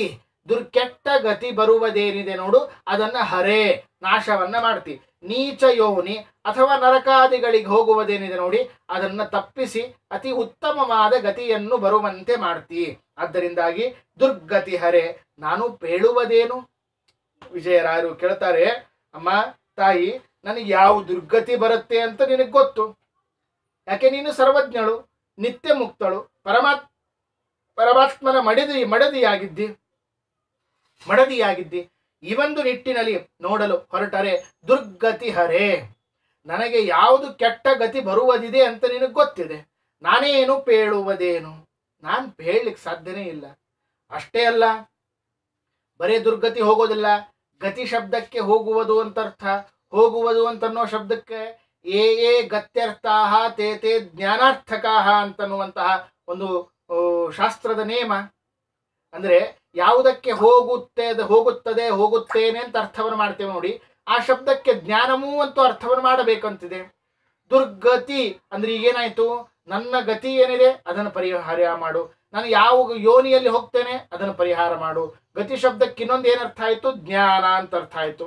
ಕೆಟ್ಟ ಗತಿ ಬರುವುದೇನಿದೆ ನೋಡು, ಅದನ್ನ ಹರೇ, ನಾಶವನ್ನ ಮಾಡ್ತಿ. ನೀಚ ಯೋನಿ ಅಥವಾ ನರಕಾದಿಗಳಿಗೆ ಹೋಗುವುದೇನಿದೆ ನೋಡಿ, ಅದನ್ನ ತಪ್ಪಿಸಿ ಅತಿ ಉತ್ತಮವಾದ ಗತಿಯನ್ನು ಬರುವಂತೆ ಮಾಡ್ತಿ. ಆದ್ದರಿಂದಾಗಿ ದುರ್ಗತಿ ಹರೇ. ನಾನು ಪೇಳುವುದೇನು? ವಿಜಯರಾಯರು ಕೇಳ್ತಾರೆ, ಅಮ್ಮ ತಾಯಿ, ನನಗೆ ಯಾವ ದುರ್ಗತಿ ಬರುತ್ತೆ ಅಂತ ನಿನಗೆ ಗೊತ್ತು. ಯಾಕೆ? ನೀನು ಸರ್ವಜ್ಞಳು, ನಿತ್ಯ ಮುಕ್ತಳು, ಪರಮಾತ್ಮನ ಮಡದಿಯಾಗಿದ್ದಿ. ಈ ಒಂದು ನಿಟ್ಟಿನಲ್ಲಿ ನೋಡಲು ಹೊರಟರೆ ದುರ್ಗತಿ ಹರೇ, ನನಗೆ ಯಾವುದು ಕೆಟ್ಟ ಗತಿ ಬರುವುದಿದೆ ಅಂತ ನಿನಗೆ ಗೊತ್ತಿದೆ. ನಾನೇನು ಪೇಳುವುದೇನು? ನಾನು ಪೇಳಲಿಕ್ಕೆ ಸಾಧ್ಯನೇ ಇಲ್ಲ. ಅಷ್ಟೇ ಅಲ್ಲ, ಬರೇ ದುರ್ಗತಿ ಹೋಗೋದಿಲ್ಲ, ಗತಿ ಶಬ್ದಕ್ಕೆ ಹೋಗುವುದು ಅಂತ ಅರ್ಥ. ಹೋಗುವುದು ಅಂತನ್ನೋ ಶಬ್ದಕ್ಕೆ ಏ ಗತ್ಯರ್ಥಾಹ ತೇ ಜ್ಞಾನಾರ್ಥಕಾಹ ಅಂತನ್ನುವಂತಹ ಒಂದು ಶಾಸ್ತ್ರದ ನೇಮ. ಅಂದ್ರೆ ಯಾವುದಕ್ಕೆ ಹೋಗುತ್ತೇನೆ ಅಂತ ಅರ್ಥವನ್ನು ಮಾಡ್ತೇವೆ ನೋಡಿ, ಆ ಶಬ್ದಕ್ಕೆ ಜ್ಞಾನವೂ ಅಂತೂ ಅರ್ಥವನ್ನು ಮಾಡಬೇಕಂತಿದೆ. ದುರ್ಗತಿ ಅಂದ್ರೆ ಈಗೇನಾಯ್ತು? ನನ್ನ ಗತಿ ಏನಿದೆ ಅದನ್ನು ಪರಿಹಾರ ಮಾಡು. ನಾನು ಯಾವ ಯೋನಿಯಲ್ಲಿ ಹೋಗ್ತೇನೆ ಅದನ್ನು ಪರಿಹಾರ ಮಾಡು. ಗತಿ ಶಬ್ದಕ್ಕೆ ಇನ್ನೊಂದು ಏನರ್ಥ ಆಯ್ತು? ಜ್ಞಾನ ಅಂತ ಅರ್ಥ ಆಯ್ತು.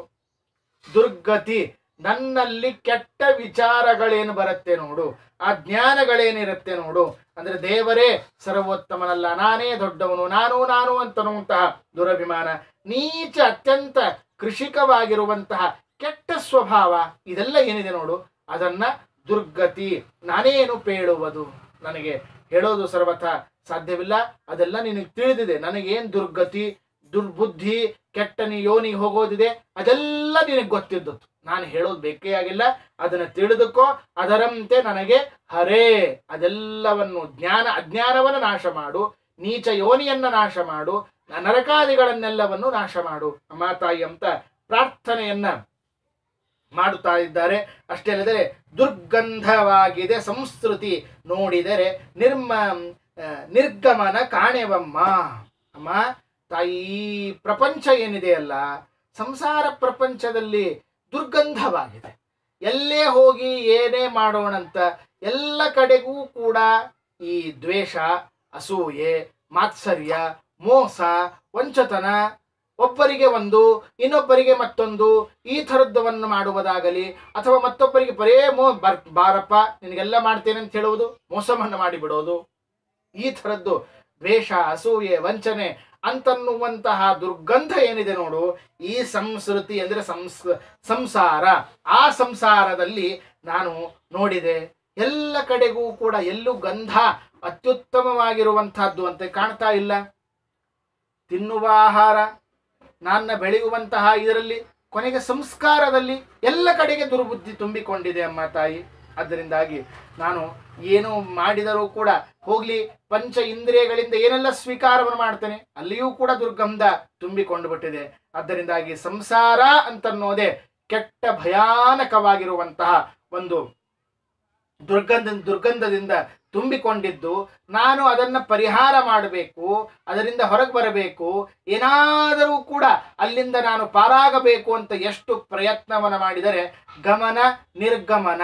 ದುರ್ಗತಿ, ನನ್ನಲ್ಲಿ ಕೆಟ್ಟ ವಿಚಾರಗಳೇನು ಬರುತ್ತೆ ನೋಡು, ಆ ಜ್ಞಾನಗಳೇನಿರುತ್ತೆ ನೋಡು. ಅಂದ್ರೆ ದೇವರೇ ಸರ್ವೋತ್ತಮನಲ್ಲ, ನಾನೇ ದೊಡ್ಡವನು, ನಾನು ಅಂತನ್ನುವಂತಹ ದುರಭಿಮಾನ, ನೀಚ ಅತ್ಯಂತ ಕೃಷಿಕವಾಗಿರುವಂತಹ ಕೆಟ್ಟ ಸ್ವಭಾವ, ಇದೆಲ್ಲ ಏನಿದೆ ನೋಡು, ಅದನ್ನ ದುರ್ಗತಿ. ನಾನೇನು ಪೇಳುವುದು? ನನಗೆ ಹೇಳೋದು ಸರ್ವಥಾ ಸಾಧ್ಯವಿಲ್ಲ. ಅದೆಲ್ಲ ನಿನಗೆ ತಿಳಿದಿದೆ. ನನಗೇನು ದುರ್ಗತಿ, ದುರ್ಬುದ್ಧಿ, ಕೆಟ್ಟನಿ ಯೋನಿಗೆ ಹೋಗೋದಿದೆ, ಅದೆಲ್ಲ ನಿನಗೆ ಗೊತ್ತಿದ್ದದ್ದು. ನಾನು ಹೇಳೋದು ಬೇಕೇ ಆಗಿಲ್ಲ. ಅದನ್ನು ತಿಳಿದುಕೋ. ಅದರಂತೆ ನನಗೆ ಹರೇ, ಅದೆಲ್ಲವನ್ನು ಅಜ್ಞಾನವನ್ನು ನಾಶ ಮಾಡು, ನೀಚ ಯೋನಿಯನ್ನ ನಾಶ ಮಾಡು, ನರಕಾದಿಗಳನ್ನೆಲ್ಲವನ್ನು ನಾಶ ಮಾಡು ಅಮ್ಮ ತಾಯಿ ಅಂತ ಪ್ರಾರ್ಥನೆಯನ್ನ ಮಾಡುತ್ತಾ ಇದ್ದಾರೆ. ಅಷ್ಟೇ ಅಲ್ಲದೆ ದುರ್ಗಂಧವಾಗಿದೆ ಸಂಸ್ಕೃತಿ ನೋಡಿದರೆ ನಿರ್ಗಮನ ಕಾಣೆವಮ್ಮ. ಅಮ್ಮ ತಾಯಿ, ಪ್ರಪಂಚ ಏನಿದೆಯಲ್ಲ, ಸಂಸಾರ ಪ್ರಪಂಚದಲ್ಲಿ ದುರ್ಗಂಧವಾಗಿದೆ. ಎಲ್ಲೇ ಹೋಗಿ ಏನೇ ಮಾಡೋಣಂತ ಎಲ್ಲ ಕಡೆಗೂ ಕೂಡ ಈ ದ್ವೇಷ, ಅಸೂಯೆ, ಮಾತ್ಸರ್ಯ, ಮೋಸ, ವಂಚತನ, ಒಬ್ಬರಿಗೆ ಒಂದು ಇನ್ನೊಬ್ಬರಿಗೆ ಮತ್ತೊಂದು, ಈ ಥರದ್ದವನ್ನು ಮಾಡುವುದಾಗಲಿ ಅಥವಾ ಮತ್ತೊಬ್ಬರಿಗೆ ಬರೇ ಬಾರಪ್ಪ ನಿನಗೆಲ್ಲ ಮಾಡ್ತೇನೆ ಅಂತ ಹೇಳುವುದು, ಮೋಸವನ್ನು ಮಾಡಿಬಿಡೋದು, ಈ ಥರದ್ದು ದ್ವೇಷ, ಅಸೂಯೆ, ವಂಚನೆ ಅಂತನ್ನುವಂತಹ ದುರ್ಗಂಧ ಏನಿದೆ ನೋಡು, ಈ ಸಂಸ್ಕೃತಿ ಅಂದರೆ ಸಂಸಾರ. ಆ ಸಂಸಾರದಲ್ಲಿ ನಾನು ನೋಡಿದೆ ಎಲ್ಲ ಕಡೆಗೂ ಕೂಡ ಎಲ್ಲೂ ಗಂಧ ಅತ್ಯುತ್ತಮವಾಗಿರುವಂತಹದ್ದು ಅಂತ ಕಾಣ್ತಾ ಇಲ್ಲ. ತಿನ್ನುವ ಆಹಾರ, ನನ್ನ ಬೆಳೆಯುವಂತಹ ಇದರಲ್ಲಿ, ಕೊನೆಗೆ ಸಂಸ್ಕಾರದಲ್ಲಿ ಎಲ್ಲ ಕಡೆಗೆ ದುರ್ಬುದ್ಧಿ ತುಂಬಿಕೊಂಡಿದೆ ಅಮ್ಮ ತಾಯಿ. ಅದರಿಂದಾಗಿ ನಾನು ಏನು ಮಾಡಿದರೂ ಕೂಡ ಹೋಗ್ಲಿ, ಪಂಚ ಇಂದ್ರಿಯಗಳಿಂದ ಏನೆಲ್ಲ ಸ್ವೀಕಾರವನ್ನು ಮಾಡ್ತೇನೆ, ಅಲ್ಲಿಯೂ ಕೂಡ ದುರ್ಗಂಧ ತುಂಬಿಕೊಂಡು ಬಿಟ್ಟಿದೆ. ಅದರಿಂದಾಗಿ ಸಂಸಾರ ಅಂತನ್ನೋದೇ ಕೆಟ್ಟ ಭಯಾನಕವಾಗಿರುವಂತಹ ಒಂದು ದುರ್ಗಂಧದಿಂದ ತುಂಬಿಕೊಂಡಿದ್ದು, ನಾನು ಅದನ್ನ ಪರಿಹಾರ ಮಾಡಬೇಕು, ಅದರಿಂದ ಹೊರಗೆ ಬರಬೇಕು, ಏನಾದರೂ ಕೂಡ ಅಲ್ಲಿಂದ ನಾನು ಪಾರಾಗಬೇಕು ಅಂತ ಎಷ್ಟು ಪ್ರಯತ್ನವನ್ನು ಮಾಡಿದರೆ ಗಮನ ನಿರ್ಗಮನ,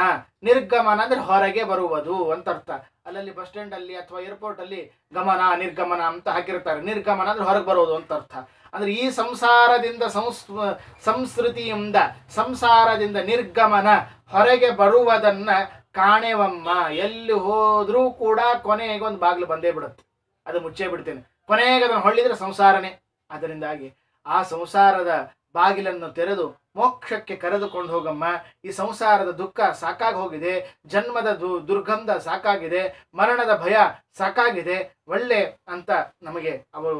ನಿರ್ಗಮನ ಅಂದ್ರೆ ಹೊರಗೆ ಬರುವುದು ಅಂತ ಅರ್ಥ. ಅಲ್ಲಲ್ಲಿ ಬಸ್ ಸ್ಟ್ಯಾಂಡ್ ಅಲ್ಲಿ ಅಥವಾ ಏರ್ಪೋರ್ಟ್ ಅಲ್ಲಿ ಗಮನ ನಿರ್ಗಮನ ಅಂತ ಹಾಕಿರ್ತಾರೆ. ನಿರ್ಗಮನ ಅಂದ್ರೆ ಹೊರಗೆ ಬರೋದು ಅಂತ ಅರ್ಥ. ಅಂದ್ರೆ ಈ ಸಂಸಾರದಿಂದ ಸಂಸ್ಕೃತಿಯಿಂದ ಸಂಸಾರದಿಂದ ನಿರ್ಗಮನ ಹೊರಗೆ ಬರುವುದನ್ನ ಕಾಣೆವಮ್ಮ. ಎಲ್ಲಿ ಹೋದ್ರೂ ಕೂಡ ಕೊನೆಗೆ ಒಂದು ಬಾಗಿಲು ಬಂದೇ ಬಿಡುತ್ತೆ, ಅದು ಮುಚ್ಚೇ ಬಿಡ್ತೇನೆ, ಕೊನೆಗೆ ಅದನ್ನು ಹೊಳ್ಳಿದ್ರೆ ಸಂಸಾರನೇ. ಅದರಿಂದಾಗಿ ಆ ಸಂಸಾರದ ಬಾಗಿಲನ್ನು ತೆರೆದು ಮೋಕ್ಷಕ್ಕೆ ಕರೆದುಕೊಂಡು ಹೋಗಮ್ಮ. ಈ ಸಂಸಾರದ ದುಃಖ ಸಾಕಾಗಿ ಹೋಗಿದೆ, ಜನ್ಮದ ದುರ್ಗಂಧ ಸಾಕಾಗಿದೆ, ಮರಣದ ಭಯ ಸಾಕಾಗಿದೆ, ಒಳ್ಳೆ ಅಂತ ನಮಗೆ ಅವರು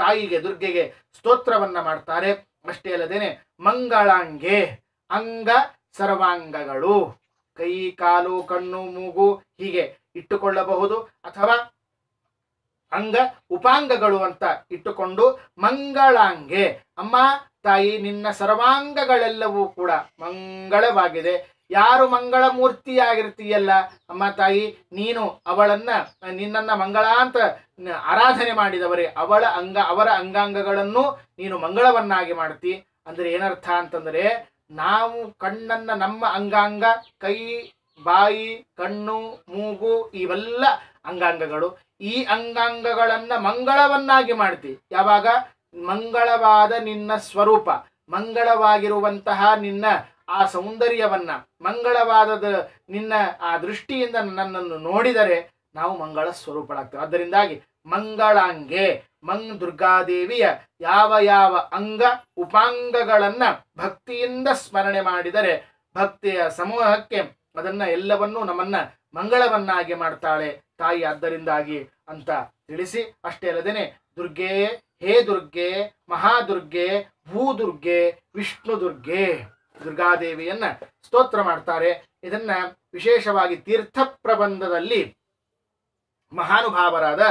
ತಾಯಿಗೆ ದುರ್ಗೆಗೆ ಸ್ತೋತ್ರವನ್ನ ಮಾಡ್ತಾರೆ. ಅಷ್ಟೇ ಅಲ್ಲದೇನೆ ಮಂಗಳಾಂಗೆ, ಅಂಗ ಸರ್ವಾಂಗಗಳು, ಕೈ ಕಾಲು ಕಣ್ಣು ಮೂಗು ಹೀಗೆ ಇಟ್ಟುಕೊಳ್ಳಬಹುದು, ಅಥವಾ ಅಂಗ ಉಪಾಂಗಗಳು ಅಂತ ಇಟ್ಟುಕೊಂಡು ಮಂಗಳಾಂಗೆ, ಅಮ್ಮ ತಾಯಿ ನಿನ್ನ ಸರ್ವಾಂಗಗಳೆಲ್ಲವೂ ಕೂಡ ಮಂಗಳವಾಗಿದೆ. ಯಾರು ಮಂಗಳ ಮೂರ್ತಿಯಾಗಿರ್ತೀಯಲ್ಲ ಅಮ್ಮ ತಾಯಿ, ನೀನು ಅವಳನ್ನ ನಿನ್ನನ್ನ ಮಂಗಳ ಅಂತ ಆರಾಧನೆ ಮಾಡಿದವರೇ ಅವರ ಅಂಗಾಂಗಗಳನ್ನು ನೀನು ಮಂಗಳವನ್ನಾಗಿ ಮಾಡ್ತಿ. ಅಂದ್ರೆ ಏನರ್ಥ ಅಂತಂದ್ರೆ, ನಾವು ಕಣ್ಣನ್ನ ನಮ್ಮ ಅಂಗಾಂಗ, ಕೈ ಬಾಯಿ ಕಣ್ಣು ಮೂಗು ಇವೆಲ್ಲ ಅಂಗಾಂಗಗಳು, ಈ ಅಂಗಾಂಗಗಳನ್ನ ಮಂಗಳವನ್ನಾಗಿ ಮಾಡ್ತಿ. ಯಾವಾಗ ಮಂಗಳವಾದ ನಿನ್ನ ಸ್ವರೂಪ, ಮಂಗಳವಾಗಿರುವಂತಹ ನಿನ್ನ ಆ ಸೌಂದರ್ಯವನ್ನ, ಮಂಗಳವಾದ ನಿನ್ನ ಆ ದೃಷ್ಟಿಯಿಂದ ನನ್ನನ್ನು ನೋಡಿದರೆ ನಾವು ಮಂಗಳ ಸ್ವರೂಪಳಾಗ್ತೇವೆ. ಅದರಿಂದಾಗಿ ಮಂಗಳಾಂಗೆ, ದುರ್ಗಾದೇವಿಯ ಯಾವ ಯಾವ ಅಂಗ ಉಪಾಂಗಗಳನ್ನ ಭಕ್ತಿಯಿಂದ ಸ್ಮರಣೆ ಮಾಡಿದರೆ ಭಕ್ತಿಯ ಸಮೂಹಕ್ಕೆ ಅದನ್ನ ಎಲ್ಲವನ್ನೂ ನಮ್ಮನ್ನ ಮಂಗಳವನ್ನಾಗಿ ಮಾಡ್ತಾಳೆ ತಾಯಿ. ಆದ್ದರಿಂದಾಗಿ ಅಂತ ತಿಳಿಸಿ, ಅಷ್ಟೇ ಅಲ್ಲದೇನೆ ದುರ್ಗೆ, ಹೇ ದುರ್ಗೆ, ಮಹಾದುರ್ಗೆ, ಭೂದುರ್ಗೆ, ವಿಷ್ಣು ದುರ್ಗೆ, ದುರ್ಗಾದೇವಿಯನ್ನ ಸ್ತೋತ್ರ ಮಾಡ್ತಾರೆ. ಇದನ್ನ ವಿಶೇಷವಾಗಿ ತೀರ್ಥ ಪ್ರಬಂಧದಲ್ಲಿ ಮಹಾನುಭಾವರಾದ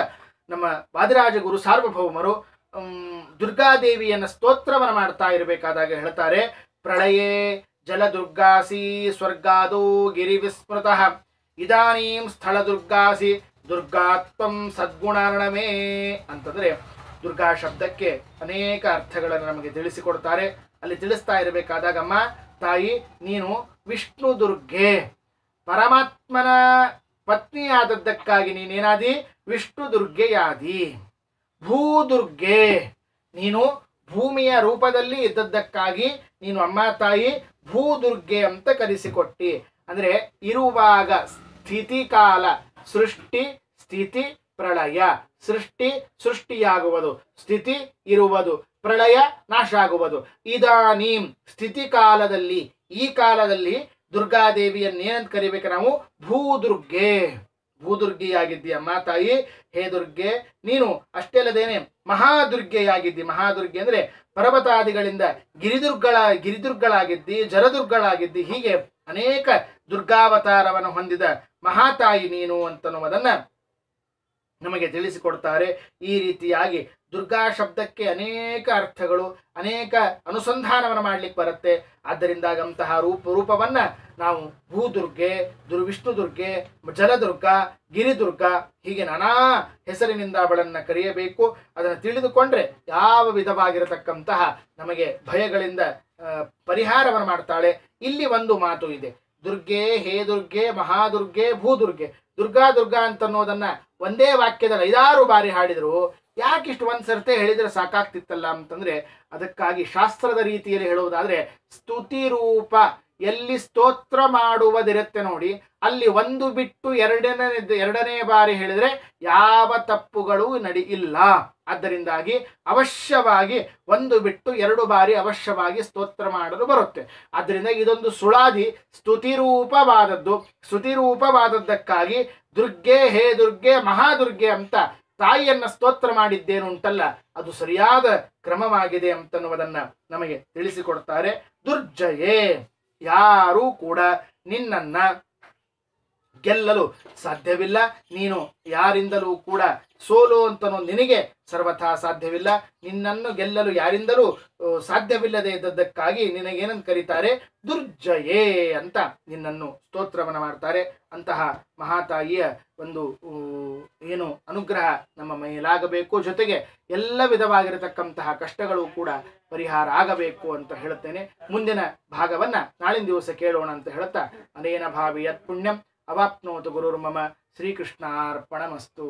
ನಮ್ಮ ವಾದಿರಾಜ ಗುರು ಸಾರ್ವಭೌಮರು ದುರ್ಗಾದೇವಿಯನ್ನ ಸ್ತೋತ್ರವನ್ನು ಮಾಡ್ತಾ ಇರಬೇಕಾದಾಗ ಹೇಳ್ತಾರೆ, ಪ್ರಳಯೇ ಜಲದುರ್ಗಾಸಿ ಸ್ವರ್ಗಾದೋ ಗಿರಿ ವಿಸ್ಮೃತಃ ಇದಾನೀಂ ಸ್ಥಳ ದುರ್ಗಾಸಿ ದುರ್ಗಾತ್ವಂ ಸದ್ಗುಣಾರ್ಣಮೇ ಅಂತಂದ್ರೆ, ದುರ್ಗಾ ಶಬ್ದಕ್ಕೆ ಅನೇಕ ಅರ್ಥಗಳನ್ನು ನಮಗೆ ತಿಳಿಸಿಕೊಡ್ತಾರೆ. ಅಲ್ಲಿ ತಿಳಿಸ್ತಾ ಇರಬೇಕಾದಾಗ, ಅಮ್ಮ ತಾಯಿ ನೀನು ವಿಷ್ಣು ದುರ್ಗೆ, ಪರಮಾತ್ಮನ ಪತ್ನಿಯಾದದ್ದಕ್ಕಾಗಿ ನೀನೇನಾದಿ ವಿಷ್ಣು ದುರ್ಗೆಯಾದಿ. ಭೂದುರ್ಗೆ, ನೀನು ಭೂಮಿಯ ರೂಪದಲ್ಲಿ ಇದ್ದದ್ದಕ್ಕಾಗಿ ನೀನು ಅಮ್ಮ ತಾಯಿ ಭೂದುರ್ಗೆ ಅಂತ ಕರೆಸಿಕೊಟ್ಟಿ. ಅಂದ್ರೆ ಇರುವಾಗ ಸ್ಥಿತಿ ಕಾಲ, ಸೃಷ್ಟಿ ಸ್ಥಿತಿ ಪ್ರಳಯ, ಸೃಷ್ಟಿಯಾಗುವುದು, ಸ್ಥಿತಿ ಇರುವುದು, ಪ್ರಳಯ ನಾಶ ಆಗುವುದು. ಇದಾನೀಂ ಸ್ಥಿತಿ ಕಾಲದಲ್ಲಿ, ಈ ಕಾಲದಲ್ಲಿ ದುರ್ಗಾದೇವಿಯನ್ನೇನಂತ ಕರಿಬೇಕು ನಾವು? ಭೂದುರ್ಗೆ, ಭೂದುರ್ಗಿಯಾಗಿದ್ದೀಯಮ್ಮ ತಾಯಿ. ಹೇ ದುರ್ಗೆ, ನೀನು ಅಷ್ಟೇ ಅಲ್ಲದೇನೆ ಮಹಾದುರ್ಗೆಯಾಗಿದ್ದಿ. ಮಹಾದುರ್ಗೆ ಅಂದ್ರೆ ಪರ್ವತಾದಿಗಳಿಂದ ಗಿರಿದುರ್ಗಳಾಗಿದ್ದಿ, ಜಲದುರ್ಗಳಾಗಿದ್ದಿ. ಹೀಗೆ ಅನೇಕ ದುರ್ಗಾವತಾರವನ್ನು ಹೊಂದಿದ ಮಹಾತಾಯಿ ನೀನು ಅಂತನ್ನುವುದನ್ನ ನಮಗೆ ತಿಳಿಸಿಕೊಡ್ತಾರೆ. ಈ ರೀತಿಯಾಗಿ ದುರ್ಗಾ ಶಬ್ದಕ್ಕೆ ಅನೇಕ ಅರ್ಥಗಳು, ಅನೇಕ ಅನುಸಂಧಾನವನ್ನು ಮಾಡ್ಲಿಕ್ಕೆ ಬರುತ್ತೆ. ಆದ್ದರಿಂದಾಗ ಅಂತಹ ರೂಪವನ್ನ ನಾವು ಭೂದುರ್ಗೆ, ವಿಷ್ಣು ದುರ್ಗೆ, ಜಲದುರ್ಗ, ಗಿರಿದುರ್ಗ ಹೀಗೆ ನಾನಾ ಹೆಸರಿನಿಂದ ಅವಳನ್ನ ಕರೆಯಬೇಕು. ಅದನ್ನು ತಿಳಿದುಕೊಂಡ್ರೆ ಯಾವ ವಿಧವಾಗಿರತಕ್ಕಂತಹ ನಮಗೆ ಭಯಗಳಿಂದ ಪರಿಹಾರವನ್ನು ಮಾಡ್ತಾಳೆ. ಇಲ್ಲಿ ಒಂದು ಮಾತು ಇದೆ, ದುರ್ಗೆ, ಹೇ ದುರ್ಗೆ, ಮಹಾದುರ್ಗೆ, ಭೂದುರ್ಗೆ. ದುರ್ಗಾ ಅಂತನ್ನೋದನ್ನ ಒಂದೇ ವಾಕ್ಯದಲ್ಲಿ 5-6 ಬಾರಿ ಹಾಡಿದ್ರು. ಯಾಕಿಷ್ಟು ಒಂದ್ಸರ್ತೆ ಹೇಳಿದ್ರೆ ಸಾಕಾಗ್ತಿತ್ತಲ್ಲ ಅಂತಂದ್ರೆ, ಅದಕ್ಕಾಗಿ ಶಾಸ್ತ್ರದ ರೀತಿಯಲ್ಲಿ ಹೇಳುವುದಾದ್ರೆ ಸ್ತುತಿ ರೂಪ ಎಲ್ಲಿ ಸ್ತೋತ್ರ ಮಾಡುವುದಿರುತ್ತೆ ನೋಡಿ, ಅಲ್ಲಿ ಒಂದು ಬಿಟ್ಟು ಎರಡನೇ ಬಾರಿ ಹೇಳಿದ್ರೆ ಯಾವ ತಪ್ಪುಗಳು ಇಲ್ಲ. ಆದ್ದರಿಂದಾಗಿ ಅವಶ್ಯವಾಗಿ ಒಂದು ಬಿಟ್ಟು 2 ಬಾರಿ ಅವಶ್ಯವಾಗಿ ಸ್ತೋತ್ರ ಮಾಡಲು ಬರುತ್ತೆ. ಆದ್ದರಿಂದ ಇದೊಂದು ಸುಳಾದಿ ಸ್ತುತಿರೂಪವಾದದ್ದು. ಸ್ತುತಿರೂಪವಾದದ್ದಕ್ಕಾಗಿ ದುರ್ಗೆ ಹೇ ದುರ್ಗೆ ಮಹಾದುರ್ಗೆ ಅಂತ ತಾಯಿಯನ್ನ ಸ್ತೋತ್ರ ಮಾಡಿದ್ದೇನುಂಟಲ್ಲ, ಅದು ಸರಿಯಾದ ಕ್ರಮವಾಗಿದೆ ಅಂತನ್ನುವುದನ್ನ ನಮಗೆ ತಿಳಿಸಿಕೊಡ್ತಾರೆ. ದುರ್ಜಯೇ, ಯಾರೂ ಕೂಡ ನಿನ್ನನ್ನ ಗೆಲ್ಲಲು ಸಾಧ್ಯವಿಲ್ಲ. ನೀನು ಯಾರಿಂದಲೂ ಕೂಡ ಸೋಲು ಅಂತನೋ ನಿನಗೆ ಸರ್ವಥಾ ಸಾಧ್ಯವಿಲ್ಲ. ನಿನ್ನನ್ನು ಗೆಲ್ಲಲು ಯಾರಿಂದಲೂ ಸಾಧ್ಯವಿಲ್ಲದೆ ಇದ್ದದ್ದಕ್ಕಾಗಿ ನಿನಗೇನಂತ ಕರೀತಾರೆ, ದುರ್ಜಯೇ ಅಂತ ನಿನ್ನನ್ನು ಸ್ತೋತ್ರವನ್ನು ಮಾಡ್ತಾರೆ. ಅಂತಹ ಮಹಾತಾಯಿಯ ಒಂದು ಏನು ಅನುಗ್ರಹ ನಮ್ಮ ಮೇಲಾಗಬೇಕು, ಜೊತೆಗೆ ಎಲ್ಲ ವಿಧವಾಗಿರತಕ್ಕಂತಹ ಕಷ್ಟಗಳು ಕೂಡ ಪರಿಹಾರ ಆಗಬೇಕು ಅಂತ ಹೇಳುತ್ತೇನೆ. ಮುಂದಿನ ಭಾಗವನ್ನ ನಾಳಿನ ದಿವಸ ಕೇಳೋಣ ಅಂತ ಹೇಳುತ್ತಾ, ಅನೇನ ಭಾವಿ ಯತ್ ಪುಣ್ಯಂ ಅವಾಪ್ನೋತು ಗುರುರ್ಮಮ. ಶ್ರೀಕೃಷ್ಣಾರ್ಪಣಮಸ್ತು.